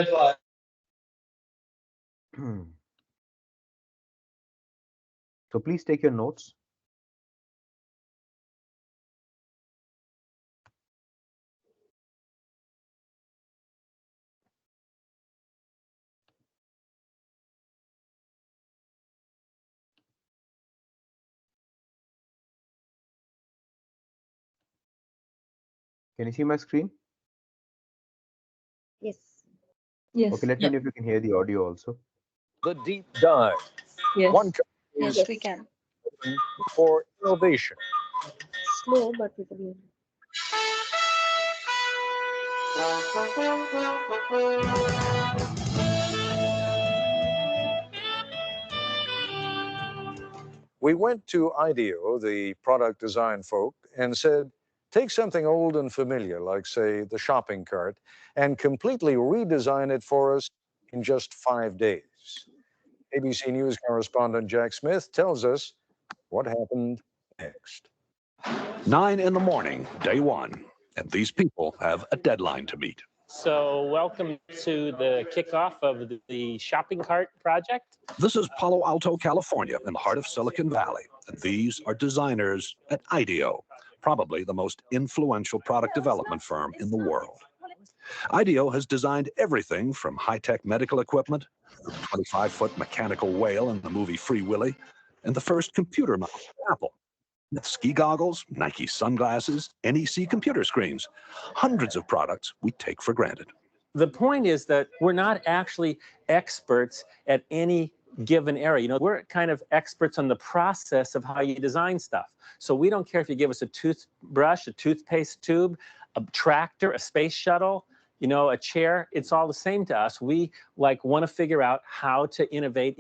So please take your notes. Can you see my screen? Yes. Yes. Okay, let me know if you can hear the audio also. The deep dive. Yes. One Yes, is we can. for innovation. Slow, but we can hear. We went to IDEO, the product design folk, and said, take something old and familiar, like, say, the shopping cart, and completely redesign it for us in just 5 days. ABC News correspondent Jack Smith tells us what happened next. 9 in the morning, day one, and these people have a deadline to meet. So welcome to the kickoff of the shopping cart project. This is Palo Alto, California, in the heart of Silicon Valley, and these are designers at IDEO, probably the most influential product development firm in the world. IDEO has designed everything from high-tech medical equipment, the 25-foot mechanical whale in the movie Free Willy, and the first computer mouse for Apple. Ski goggles, Nike sunglasses, NEC computer screens, hundreds of products we take for granted. The point is that we're not actually experts at any given area. You know, we're kind of experts on the process of how you design stuff. So we don't care if you give us a toothbrush, a toothpaste tube, a tractor, a space shuttle, you know, a chair. It's all the same to us. We want to figure out how to innovate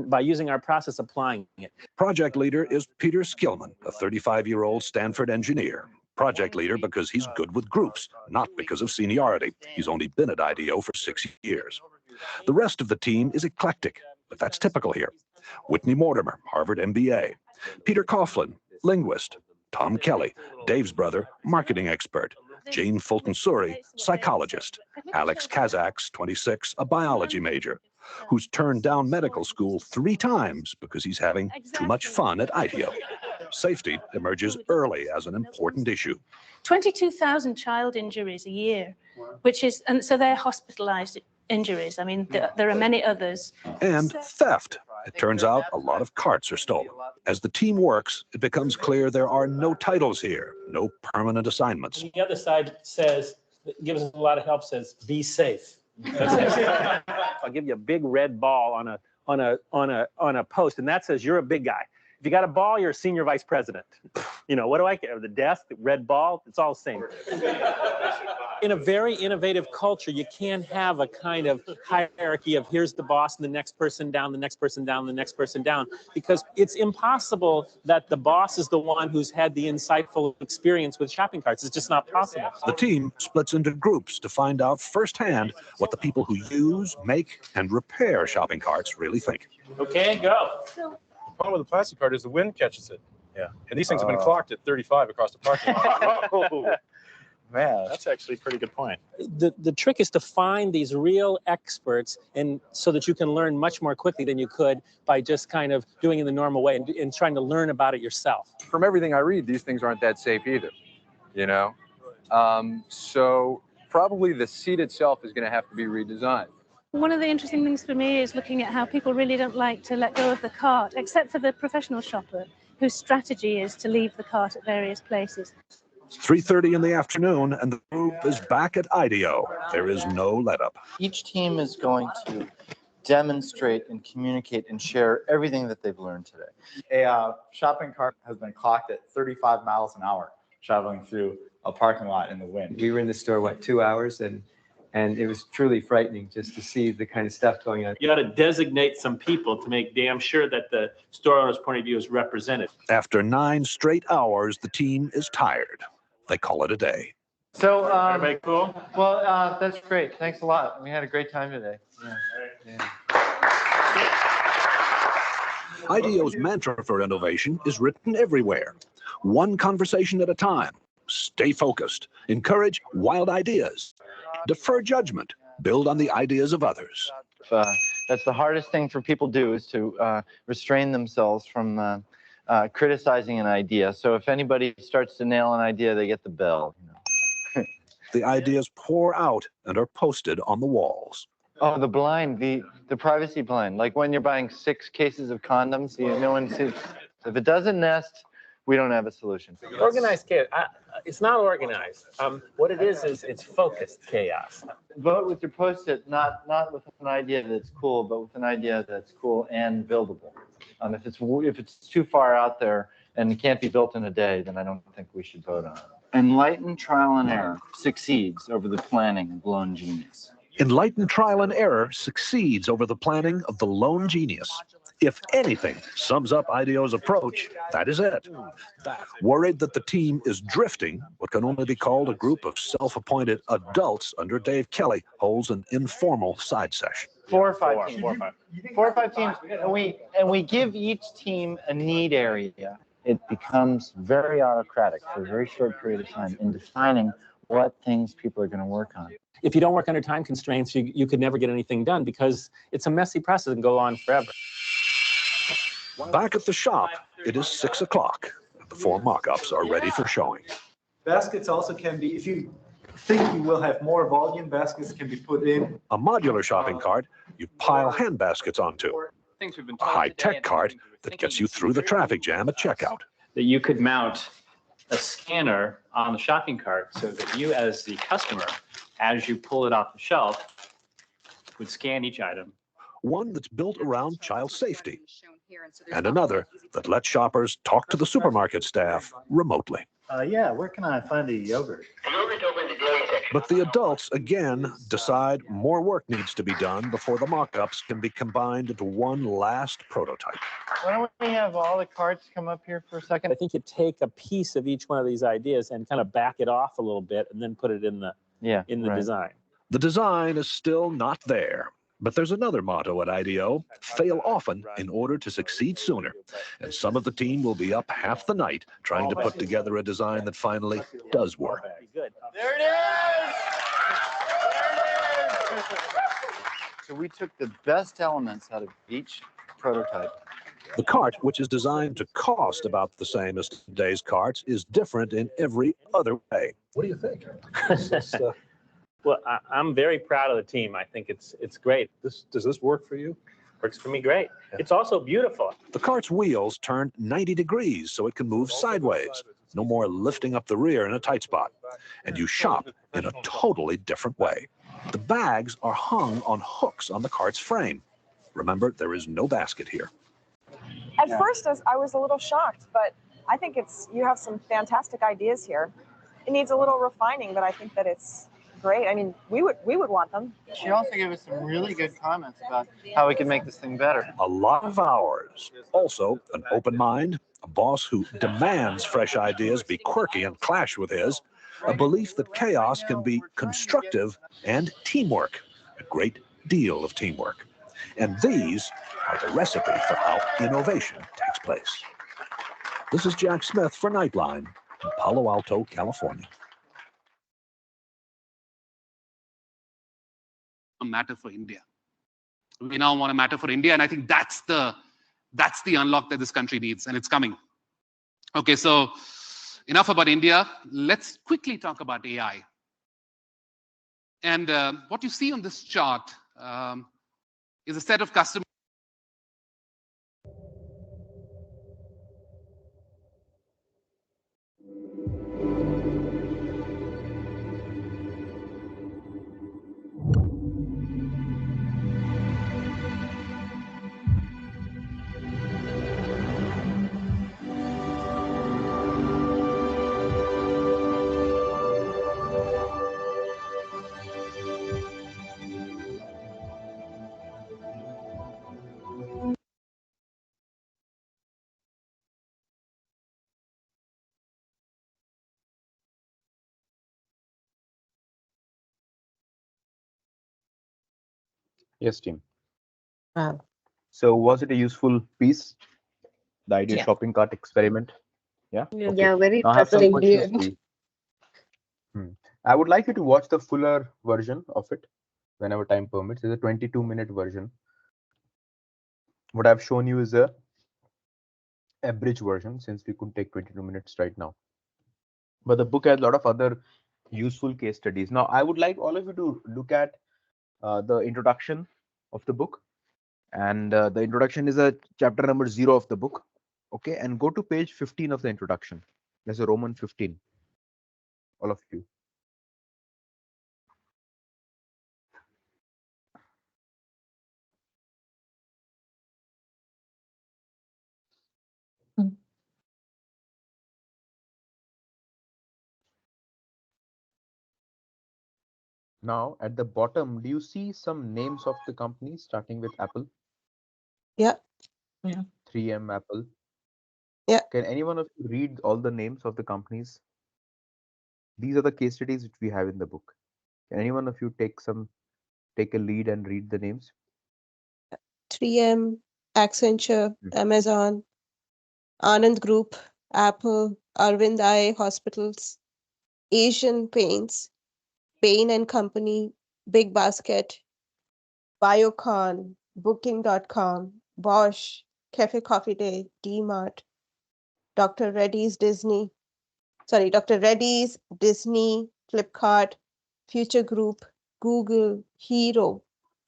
by using our process, applying it. Project leader is Peter Skillman, a 35-year-old Stanford engineer. Project leader because he's good with groups, not because of seniority. He's only been at IDEO for 6 years. The rest of the team is eclectic, but that's typical here. Whitney Mortimer, Harvard MBA. Peter Coughlin, linguist. Tom Kelly, Dave's brother, marketing expert. Jane Fulton-Suri, psychologist. Alex Kazaks, 26, a biology major, who's turned down medical school 3 times because he's having too much fun at IDEO. Safety emerges early as an important issue. 22,000 child injuries a year, and so they're hospitalized injuries. I mean, there are many others. And theft. It turns out a lot of carts are stolen. As the team works, it becomes clear there are no titles here, no permanent assignments. The other side gives us a lot of help, says, be safe. I'll give you a big red ball on a post, and that says you're a big guy. If you got a ball, you're a senior vice president. You know, what do I care? The desk, the red ball, it's all the same. In a very innovative culture, you can't have a kind of hierarchy of here's the boss and the next person down, the next person down, the next person down, because it's impossible that the boss is the one who's had the insightful experience with shopping carts. It's just not possible. The team splits into groups to find out firsthand what the people who use, make, and repair shopping carts really think. Okay, go. The problem with the plastic cart is the wind catches it. Yeah. And these things have been clocked at 35 across the parking lot. Oh, man, that's actually a pretty good point. The trick is to find these real experts, and so that you can learn much more quickly than you could by just kind of doing it the normal way and trying to learn about it yourself. From everything I read, these things aren't that safe either, you know? So probably the seat itself is going to have to be redesigned. One of the interesting things for me is looking at how people really don't like to let go of the cart, except for the professional shopper, whose strategy is to leave the cart at various places. 3:30 in the afternoon, and the group is back at IDEO. There is no letup. Each team is going to demonstrate and communicate and share everything that they've learned today. A shopping cart has been clocked at 35 miles an hour traveling through a parking lot in the wind. We were in the store, what, 2 hours? And it was truly frightening just to see the kind of stuff going on. You got to designate some people to make damn sure that the store owner's point of view is represented. After 9 straight hours, the team is tired. They call it a day. So, everybody cool? Well, that's great. Thanks a lot. We had a great time today. Yeah. IDEO's mantra for innovation is written everywhere. One conversation at a time. Stay focused. Encourage wild ideas. Defer judgment. Build on the ideas of others. That's the hardest thing for people to do, is to restrain themselves from criticizing an idea. So if anybody starts to nail an idea, they get the bell. The ideas pour out and are posted on the walls. Oh, the blind, the privacy blind. Like when you're buying 6 cases of condoms, no one sees. If it doesn't nest, we don't have a solution. Organized chaos. It's not organized. What it is it's focused chaos. Vote with your Post-it, not with an idea that's cool, but with an idea that's cool and buildable. If it's too far out there and it can't be built in a day, then I don't think we should vote on it. Enlightened trial and error succeeds over the planning of lone genius. Enlightened trial and error succeeds over the planning of the lone genius. If anything sums up IDEO's approach, that is it. Worried that the team is drifting, what can only be called a group of self-appointed adults under Dave Kelly holds an informal side session. 4 or 5 teams. 4 or 5 teams, and we give each team a need area. It becomes very autocratic for a very short period of time in defining what things people are going to work on. If you don't work under time constraints, you could never get anything done because it's a messy process and go on forever. Back at the shop, it is 6 o'clock. The 4 mock-ups are ready for showing. Baskets also can be, if you think you will have more volume, baskets can be put in. A modular shopping cart you pile hand baskets onto. A high-tech cart that gets you through the traffic jam at checkout. That you could mount a scanner on the shopping cart so that you as the customer, as you pull it off the shelf, would scan each item. One that's built around child safety, and another that lets shoppers talk to the supermarket staff remotely. Yeah, where can I find a yogurt? But the adults, again, decide more work needs to be done before the mock-ups can be combined into one last prototype. Why don't we have all the carts come up here for a second? I think you take a piece of each one of these ideas and kind of back it off a little bit and then put it in the design. The design is still not there. But there's another motto at IDEO: fail often in order to succeed sooner. And some of the team will be up half the night trying to put together a design that finally does work. There it is! There it is! So we took the best elements out of each prototype. The cart, which is designed to cost about the same as today's carts, is different in every other way. What do you think? Well, I'm very proud of the team. I think it's great. Does this work for you? Works for me great. It's also beautiful. The cart's wheels turn 90 degrees so it can move sideways. No more lifting up the rear in a tight spot. And you shop in a totally different way. The bags are hung on hooks on the cart's frame. Remember, there is no basket here. At first, I was a little shocked, but I think you have some fantastic ideas here. It needs a little refining, but I think that it's great. I mean, we would want them. She also gave us some really good comments about how we can make this thing better. A lot of hours. Also, an open mind, a boss who demands fresh ideas be quirky and clash with his, a belief that chaos can be constructive, and teamwork, a great deal of teamwork. And these are the recipe for how innovation takes place. This is Jack Smith for Nightline in Palo Alto, California. A matter for India. We now want a matter for India, and I think that's the unlock that this country needs, and it's coming. Okay, so enough about India. Let's quickly talk about AI. And what you see on this chart is a set of customers. Yes, team. Wow. So was it a useful piece? The idea Yeah. shopping cart experiment? Yeah. Yeah. Okay. Yeah, very Now I have some interesting. questions for Brilliant. you. I would like you to watch the fuller version of it whenever time permits. It's a 22-minute version. What I've shown you is a abridged version since we could take 22 minutes right now. But the book has a lot of other useful case studies. Now, I would like all of you to look at the introduction of the book. And the introduction is a chapter number 0 of the book. Okay. And go to page 15 of the introduction. There's a Roman 15. All of you. Now, at the bottom, do you see some names of the companies starting with Apple? Yeah. Yeah. 3M, Apple. Yeah. Can any one of you read all the names of the companies? These are the case studies which we have in the book. Can any one of you take a lead and read the names? 3M, Accenture, Amazon, Anand Group, Apple, Arvind Eye Hospitals, Asian Paints, Bain and Company, Big Basket, Biocon, Booking.com, Bosch, Cafe Coffee Day, DMart, Dr. Reddy's Dr. Reddy's, Disney, Flipkart, Future Group, Google, Hero,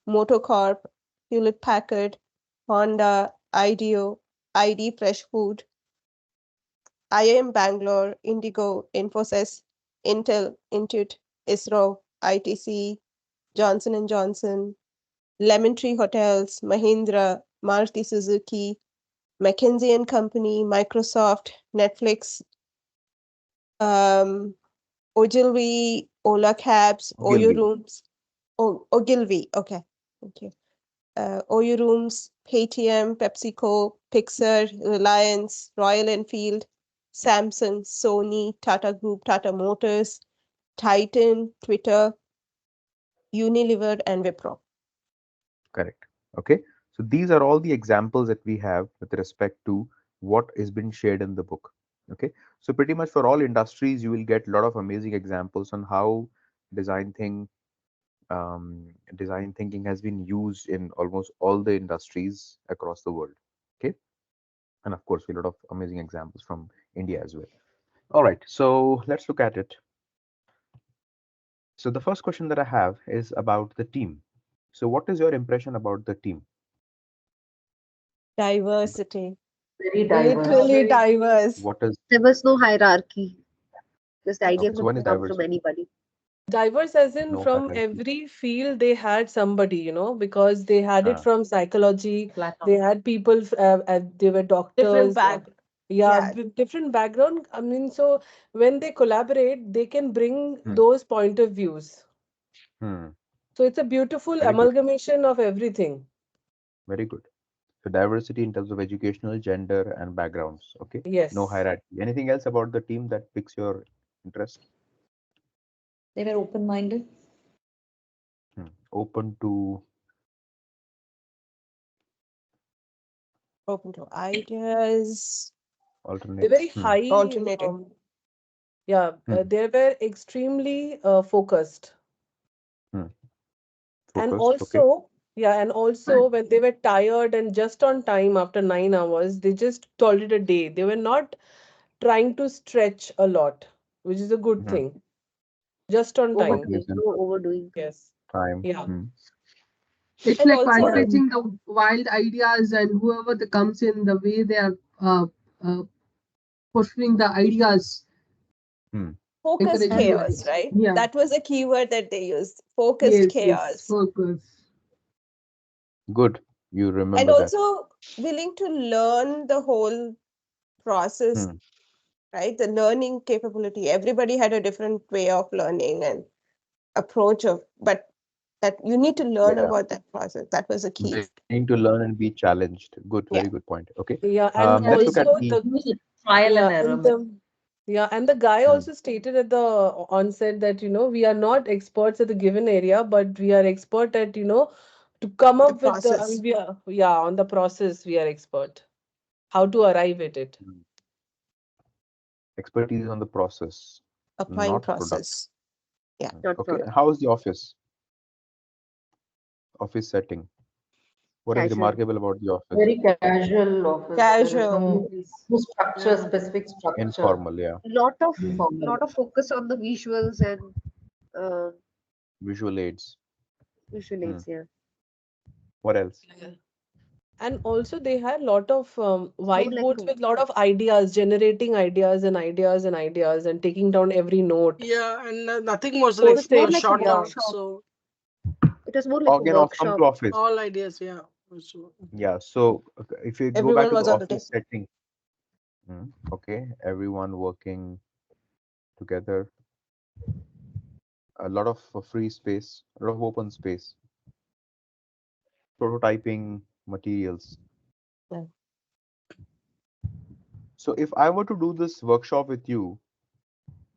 Motocorp, Hewlett Packard, Honda, IDEO, ID Fresh Food, IIM Bangalore, Indigo, Infosys, Intel, Intuit, ISRO, ITC, Johnson & Johnson, Lemon Tree Hotels, Mahindra, Maruti Suzuki, McKinsey and Company, Microsoft, Netflix, Ogilvy, Ola Cabs, Oyo Ogilvy. Rooms, Ogilvy, okay, thank you. Oyo Rooms, Paytm, PepsiCo, Pixar, Reliance, Royal Enfield, Samsung, Sony, Tata Group, Tata Motors, Titan, Twitter, Unilever, and Wipro. Correct. Okay. So these are all the examples that we have with respect to what is being shared in the book. Okay. So pretty much for all industries, you will get a lot of amazing examples on how design thing design thinking has been used in almost all the industries across the world. Okay. And of course, a lot of amazing examples from India as well. All right. So let's look at it. So the first question that I have is about the team. So what is your impression about the team? Diversity. Very diverse. Literally diverse. What is There was no hierarchy. This idea so when could is come from diversity? anybody. Diverse as in No from hierarchy. every field they had somebody, because they had it from psychology. They had people, they were Different doctors. back. Yeah, Yeah. with different background. I mean, so when they collaborate, they can bring Hmm. those point of views. Hmm. So it's a beautiful Very good. amalgamation of everything. Very good. So diversity in terms of educational, gender, and backgrounds. Okay. Yes. No hierarchy. Anything else about the team that piques your interest? They were open-minded. Open to Ideas. alternate. They're very high. Alternative. Yeah, they were extremely focused. And Focused. Okay. also, yeah, and also when they were tired and just on time after 9 hours, they just called it a day. They were not trying to stretch a lot, which is a good thing. Just on time. Overdoing, no overdoing. Yes. Time. Yeah. It's And like also, manifesting the wild ideas, and whoever that comes in, the way they are uh, pursuing the ideas. focused Encouraging chaos, them. right? Yeah. That was a keyword that they used. Focused Yes, chaos. focus. Good. You remember And that. also willing to learn the whole process, right? The learning capability. Everybody had a different way of learning and approach of, but that you need to learn Yeah. about that process. That was a key. Willing to learn and be challenged. Good. Yeah. Very good point. Okay. Yeah, and Let's look also at the. Trial yeah, and error. and the guy also stated at the onset that we are not experts at the given area, but we are expert at To come The up with the, I process. mean, yeah, on the process, we are expert. How to arrive at it. Expertise on the process, Applying not product. process. Yeah. Not Okay, product. how is the office setting? What is Casual. remarkable about the office? Very casual office. There is Casual. no structure, specific structure. Informal, yeah. Informal. Lot of focus on the visuals and uh, Visual aids. visual aids. Yeah. What else? And also they had a lot of More like whiteboards to with lot of ideas, generating ideas and ideas and ideas and taking down every note. Yeah, and nothing was it like was more like a short down. workshop. So It was more like a Again, come to workshop. office. all ideas, yeah. So, Yeah, so if you go back Everyone to the was on the table. office setting, okay, everyone working together, a lot of free space, a lot of open space, prototyping materials. Yeah. So if I were to do this workshop with you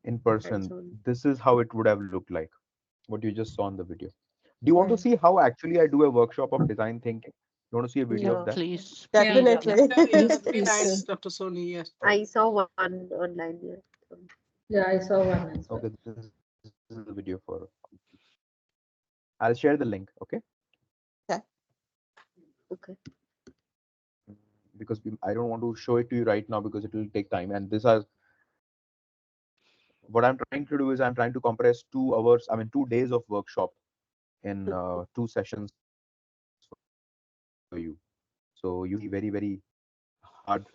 in person, Hands-on. this is how it would have looked like, what you just saw in the video. Do you want to see how actually I do a workshop of design thinking? You want to see a video of that? please. Definitely. Yeah, Yes, very please. nice, Dr. Soni. Yes. I saw one online. Yeah. Yeah, I saw one as well. Okay, this is the video for. I'll share the link, okay? Okay. Because I don't want to show it to you right now because it will take time. And this is what I'm trying to do is I'm trying to compress 2 hours, 2 days of workshop in 2 sessions for you. So you will be very, very hard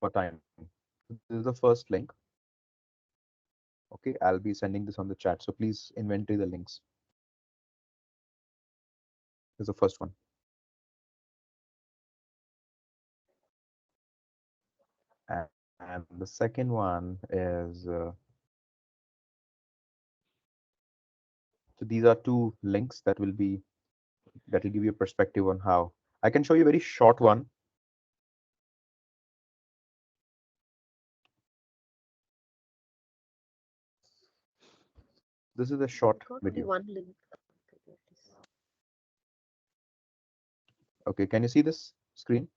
for time. This is the first link. Okay, I'll be sending this on the chat. So please inventory the links. This is the first one. And the second one is so these are 2 links that will give you a perspective on how I can show you a very short one. This is a short video. One link. Okay, can you see this screen?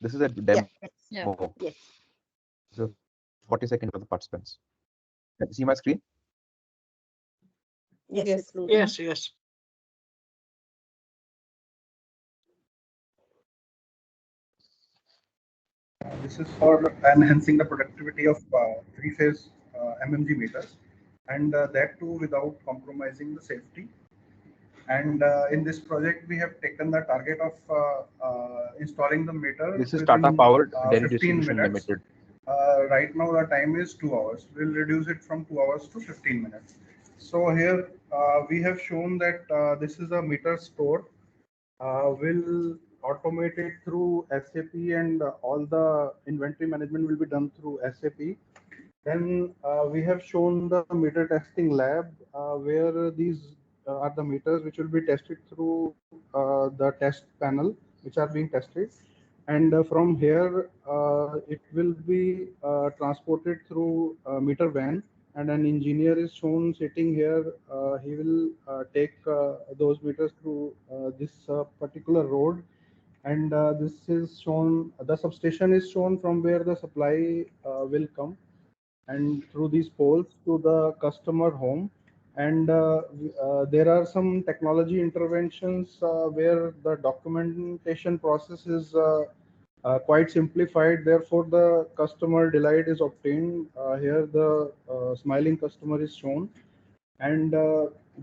This is a demo. Yeah. Yes. So 40 seconds for the participants. Can you see my screen? Yes. Yes. This is for enhancing the productivity of three-phase MMG meters, and that too without compromising the safety. And in this project, we have taken the target of installing the meter. This is Tata Power Dairy 15 Distribution minutes. Limited. Right now, the time is 2 hours. We'll reduce it from 2 hours to 15 minutes. So here we have shown that this is a meter store. We'll automate it through SAP, and all the inventory management will be done through SAP. Then we have shown the meter testing lab where these are the meters which will be tested through the test panel, which are being tested. And from here, it will be transported through meter van, and an engineer is shown sitting here. He will take those meters through this particular road, and this is shown. The substation is shown from where the supply will come, and through these poles to the customer home. And there are some technology interventions where the documentation process is quite simplified. Therefore, the customer delight is obtained. Here, the smiling customer is shown. And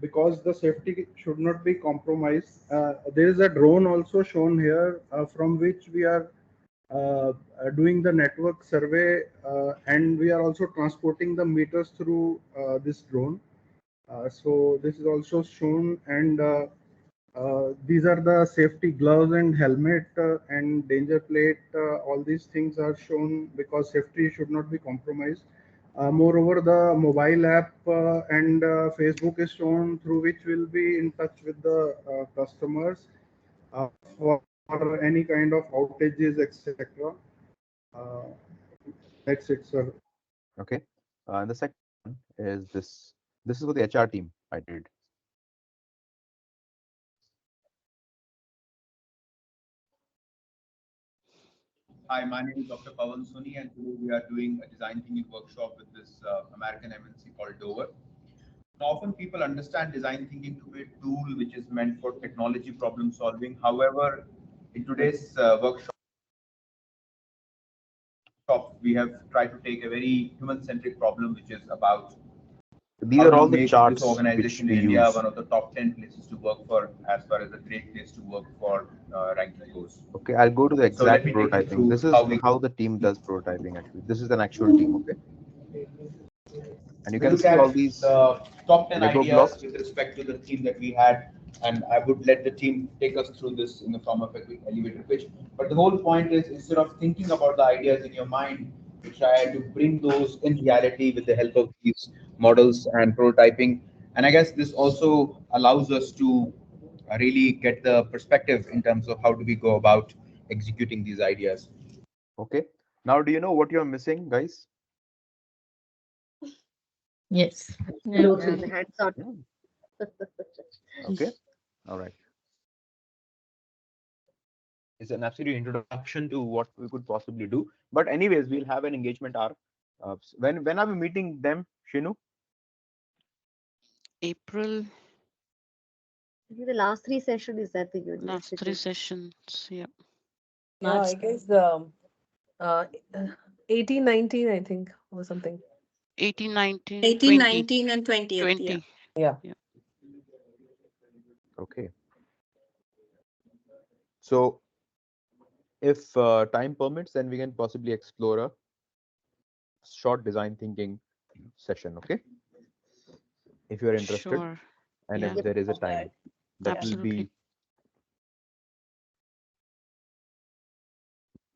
because the safety should not be compromised, there is a drone also shown here from which we are doing the network survey, and we are also transporting the meters through this drone. So this is also shown, and these are the safety gloves and helmet and danger plate. All these things are shown because safety should not be compromised. Moreover, the mobile app and Facebook is shown, through which we'll be in touch with the customers for any kind of outages, etc. Uh, that's it, sir. Okay. And the second one is this. This is for the HR team I did. Hi, my name is Dr. Pawan Soni, and today we are doing a design thinking workshop with this American MNC called Dover. Often people understand design thinking to be a tool which is meant for technology problem solving. However, in today's workshop, we have tried to take a very human-centric problem, which is about These how are do you all the make charts this which organization we in India use. one of the top 10 places to work for as far as a great place to work for ranking goes. Okay, I'll go to the So let exact me take you prototyping. through This is how we how the team does prototyping actually. This is an actual team, okay? And you we can look see all at these the top 10 Lego ideas blocks. with respect to the theme that we had, and I would let the team take us through this in the form of a quick elevator pitch. But the whole point is, instead of thinking about the ideas in your mind, we try to bring those in reality with the help of these models and prototyping. And I guess this also allows us to really get the perspective in terms of how do we go about executing these ideas. Okay. Now, do you know what you're missing, guys? Yes. The hands-on. Okay. All right. It's an absolute introduction to what we could possibly do. But anyways, we'll have an engagement hour. When are we meeting them, Shinu? April. Maybe the last 3 sessions is at the Last university. 3 sessions, yeah. Yeah, I guess 18, 19, I think, or something. 18, 19, 18, 20. 19, and 20th. 20. Yeah. Okay. So if time permits, then we can possibly explore a short design thinking session, okay? If you're interested, Sure. and Yeah. if there is a time, that will Absolutely. be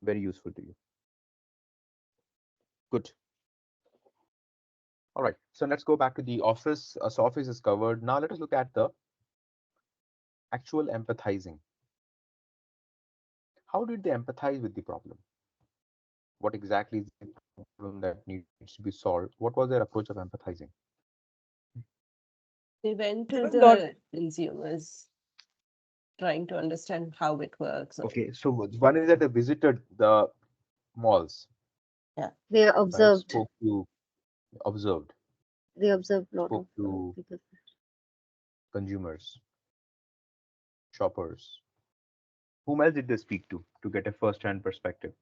very useful to you. Good. All right, so let's go back to the office. So office is covered. Now let us look at the actual empathizing. How did they empathize with the problem? What exactly is the problem that needs to be solved? What was their approach of empathizing? They went to There were lot- the consumers, trying to understand how it works. Okay, so one is that they visited the malls. Yeah. They Right? observed. Spoke to, observed, They observed a lot spoke of to people. consumers, shoppers. Whom else did they speak to get a first-hand perspective?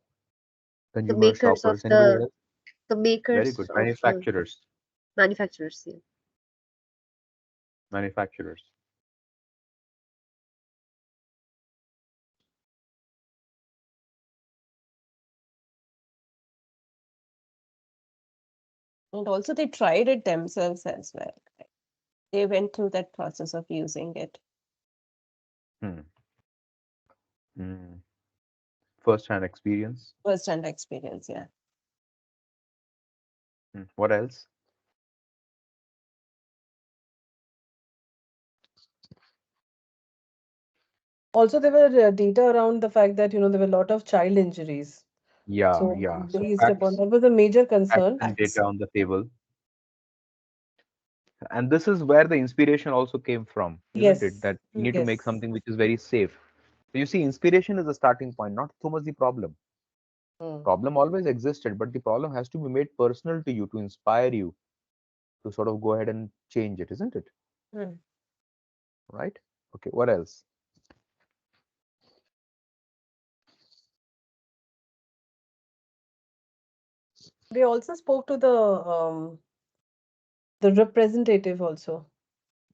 The Consumers, makers shoppers, of anybody else? the makers Very good. of Manufacturers. manufacturers. Yeah. Manufacturers. And also they tried it themselves as well. Right? They went through that process of using it. First-hand experience. First-hand experience, yeah. What else? Also, there were data around the fact that, there were a lot of child injuries. Yeah, So yeah. So based facts, upon that was a major facts concern. and data on the table. And this is where the inspiration also came from, isn't it? Yes. That you need to make Yes. something which is very safe. So you see, inspiration is the starting point, not so much the problem. Problem always existed, but the problem has to be made personal to you, to inspire you, to sort of go ahead and change it, isn't it? Right? Okay, what else? They also spoke to the representative also.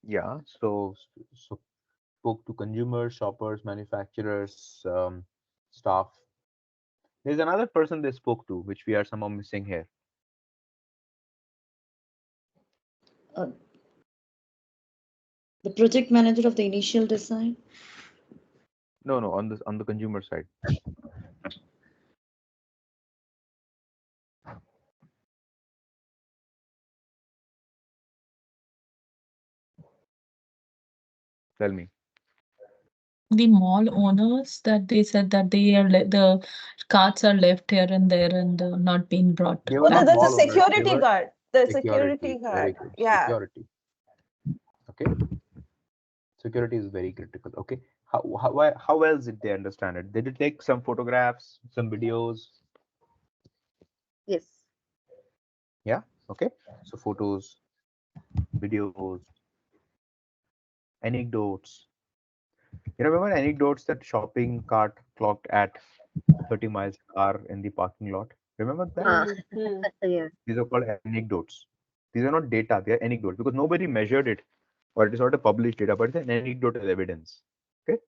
Yeah, so spoke to consumers, shoppers, manufacturers, staff. There's another person they spoke to, which we are somehow missing here. The project manager of the initial design. No, on the consumer side. Tell me. The mall owners that they said that they are the carts are left here and there and not being brought. They were not That's a mall owners, they security were guard. The security. security Very guard. good. Yeah. Security. Okay. Security is very critical. Okay. How else did they understand it? Did they take some photographs, some videos? Yes. Yeah. Okay. So photos, videos, anecdotes. You remember anecdotes that shopping cart clocked at 30 miles an hour in the parking lot? Remember that? Yeah. These are called anecdotes. These are not data, they are anecdotes because nobody measured it or it is not a published data, but it's an anecdotal evidence. Okay.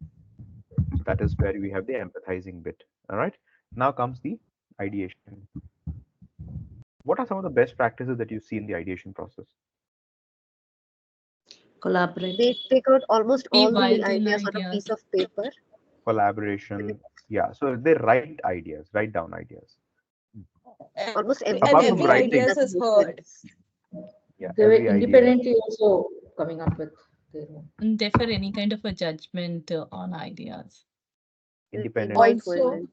So that is where we have the empathizing bit. All right. Now comes the ideation. What are some of the best practices that you see in the ideation process? Collaborate. They take out almost Be all the wild in ideas on a ideas. piece of paper. Collaboration. Yeah. So they write ideas, write down ideas. Almost And Apart from every writing, ideas is heard. yeah, They were every idea. independently also coming up with their own. And defer any kind of a judgment on ideas. Independent. Also,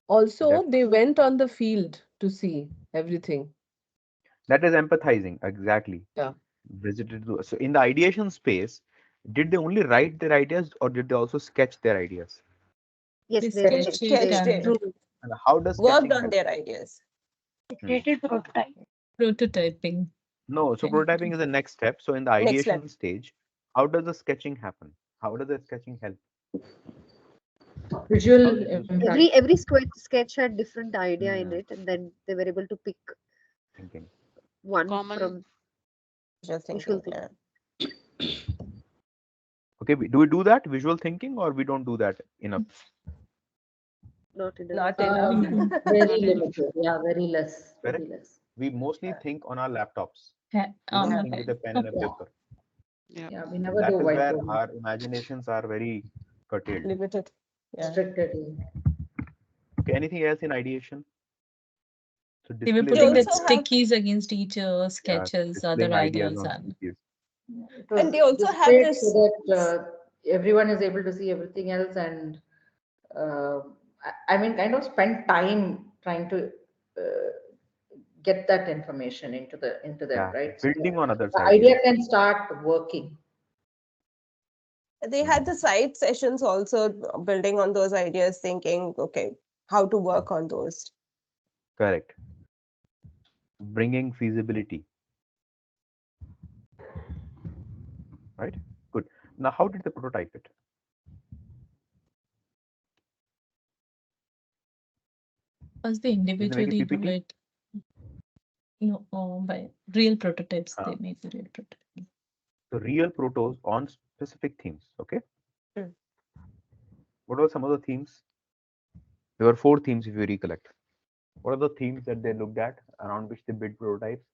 also Def- they went on the field to see everything. That is empathizing. Exactly. Yeah. Visited. So in the ideation space, did they only write their ideas or did they also sketch their ideas? Yes, They they sketched it Sketched and it. And how does Worked sketching on help? their ideas. Created prototype. prototyping. No, so Okay. prototyping is the next step. So in the Next step. ideation stage, how does the sketching happen? How does the sketching help? Visual How is it useful? impact. every sketch had different idea in it, and then they were able to pick Thinking. one Common. from Just visual thinking. thinking. Yeah. Okay, do we do that visual thinking or we don't do that enough? Not enough. Not enough. Very limited. Yeah, very less. Very Correct. less. We mostly think on our laptops. Ha- We don't on think the with a pen and a Yeah. paper. Yeah. Yeah, we And never that do is where whiteboarding. our imaginations are very curtailed. Limited. Yeah. Restricted. Okay, anything else in ideation? So They were display putting the that also have- stickies against each other, sketches, displaying other ideas ideas, on and CPUs. It was And they also have displayed this. so that everyone is able to see everything else, and I mean, kind of spend time trying to get that information into them, Yeah, right? So building on others' the ideas. idea can start working. They had the side sessions also building on those ideas, thinking, okay, how to work on those. Correct. Bringing feasibility. Right? Good. Now, how did they prototype it? first they Did they make a individually do PPT? it. No, by real prototypes, Ah. they make the real prototypes. So real protos on specific themes. Okay. Hmm. What were some of the themes? There were 4 themes if you recollect. What are the themes that they looked at around which they built prototypes?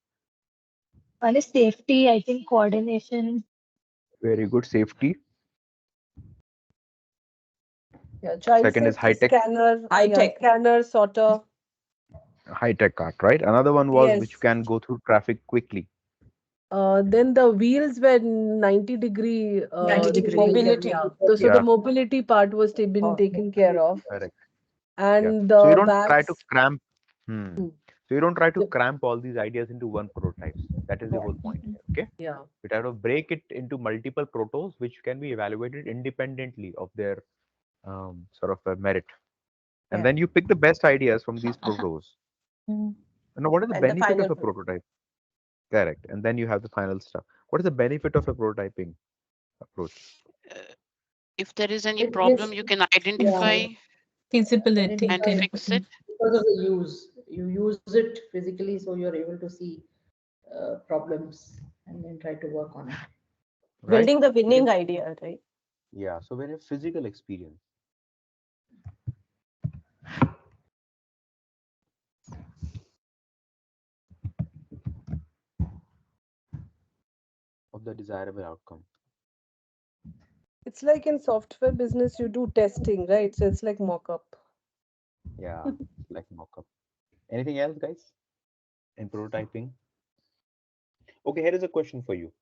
One is safety, I think coordination. Very good. Safety. Yeah, child Second is safety high tech. scanner, High yeah, tech. scanner, sorter. High tech cart, right? Another one was which Yes. can go through traffic quickly. Then the wheels were 90-degree 90-degree. thing, Mobility. yeah. So Yeah. the mobility part was been taken care of. Correct. And So you the don't try to bags. cramp. So you don't try to The- cramp all these ideas into one prototype. That is the whole point here. Okay. Yeah. You try to break it into multiple protos, which can be evaluated independently of their sort of merit. And Yeah. then you pick the best ideas from these protos. Mm. Now, what is the And the benefit of final a prototype? Correct. And then you have the final stuff. What is the benefit of a prototyping approach? If there is any It problem, gives- you can identify Feasibility. and Identify fix it. because of the use. You use it physically, so you're able to see problems and then try to work on it. Right? Building the winning idea, right? Yeah. So when a physical experience. Of the desirable outcome. It's like in software business, you do testing, right? So it's like mock-up. Yeah, like mock-up. Anything else, guys? In prototyping? Okay, here is a question for you.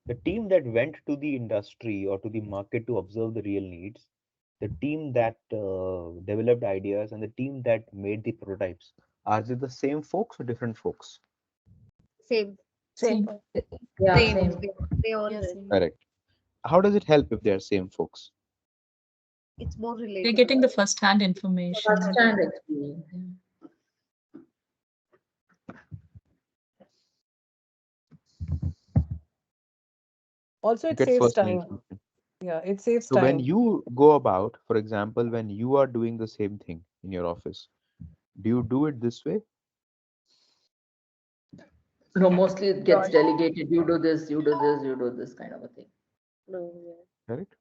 The team that went to the industry or to the market to observe the real needs, the team that developed ideas, and the team that made the prototypes, are they the same folks or different folks? Same. Yeah, Same. same. They all Yes. were. Correct. How does it help if they are same folks? It's more relatable. They're getting the first-hand information. First-hand experience. You Also, it get saves first-hand time. information. Yeah, it saves So when time. you go about, for example, when you are doing the same thing in your office, do you do it this way? No, mostly it gets delegated. You do this, you do this, you do this kind of a thing. No, Correct?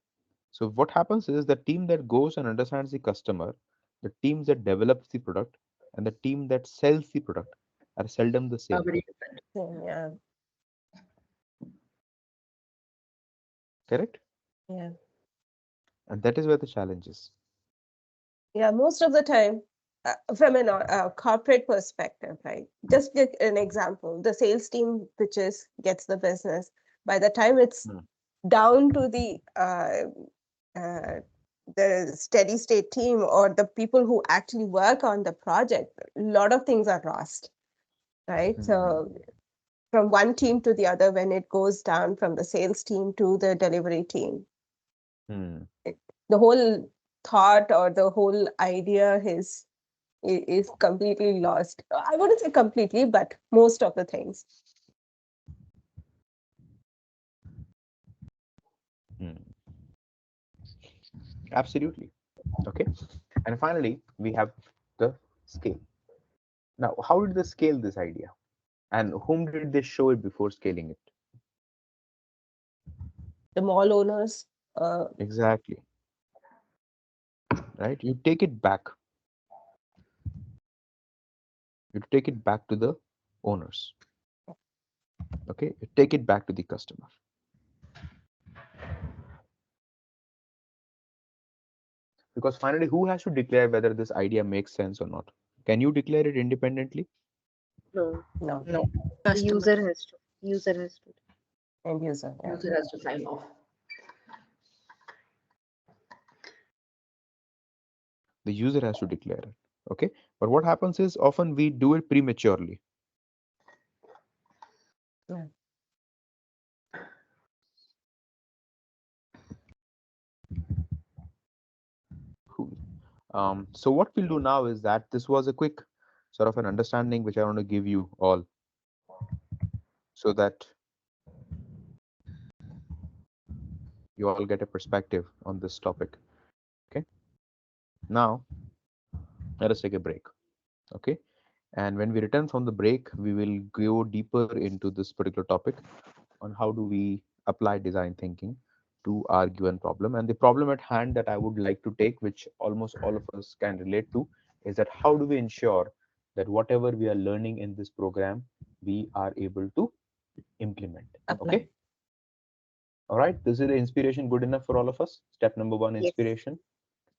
So what happens is the team that goes and understands the customer, the teams that develops the product, and the team that sells the product are seldom the same. Very different. Yeah. Correct? Yeah. And that is where the challenge is. Yeah, most of the time, from a corporate perspective, right? Just get an example. The sales team pitches, gets the business. By the time it's down to the steady state team or the people who actually work on the project, a lot of things are lost, right? So from one team to the other, when it goes down from the sales team to the delivery team, the whole thought or the whole idea is completely lost. I wouldn't say completely, but most of the things. Absolutely. Okay. And finally, we have the scale. Now, how did they scale this idea? And whom did they show it before scaling it? The mall owners. Exactly. Right? You take it back. You take it back to the owners. Okay? You take it back to the customer. Because finally, who has to declare whether this idea makes sense or not? Can you declare it independently? No. No. The user has to. User has to. End user. Yeah. User has to sign off. The user has to declare it. Okay. But what happens is often we do it prematurely. Yeah. Cool. So what we'll do now is that this was a quick sort of an understanding which I want to give you all so that you all get a perspective on this topic. Okay. Now, let us take a break. Okay. And when we return from the break, we will go deeper into this particular topic on how do we apply design thinking to our given problem. And the problem at hand that I would like to take, which almost all of us can relate to, is that how do we ensure that whatever we are learning in this program, we are able to implement. Okay. All right. This is the inspiration good enough for all of us? Step number one, inspiration.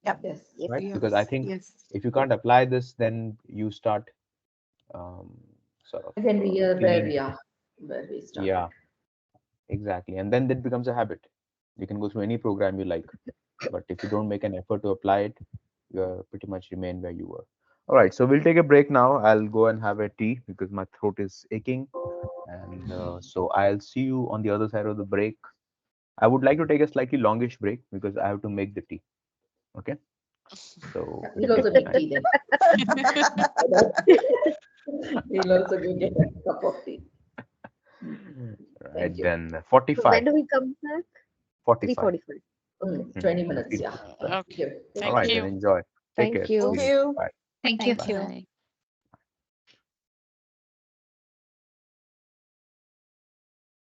Yep. Yes. Right. Yes. Because I think Yes. if you can't apply this, then you start sort of Again, we are where feeling, we are, where we started. yeah, exactly. And then that becomes a habit. You can go through any program you like, but if you don't make an effort to apply it, you pretty much remain where you were. All right, so we'll take a break now. I'll go and have a tea because my throat is aching. And so I'll see you on the other side of the break. I would like to take a slightly longish break because I have to make the tea. Okay. So We'll also make tea then. We'll also go get a cup of tea. right you. then, So 45. when do we come back? 45. 3:45. Okay. 20 minutes, yeah. Okay. All right, Thank then you. enjoy. Take Thank care. you. See you. Bye. Thank you. Thank you. Bye.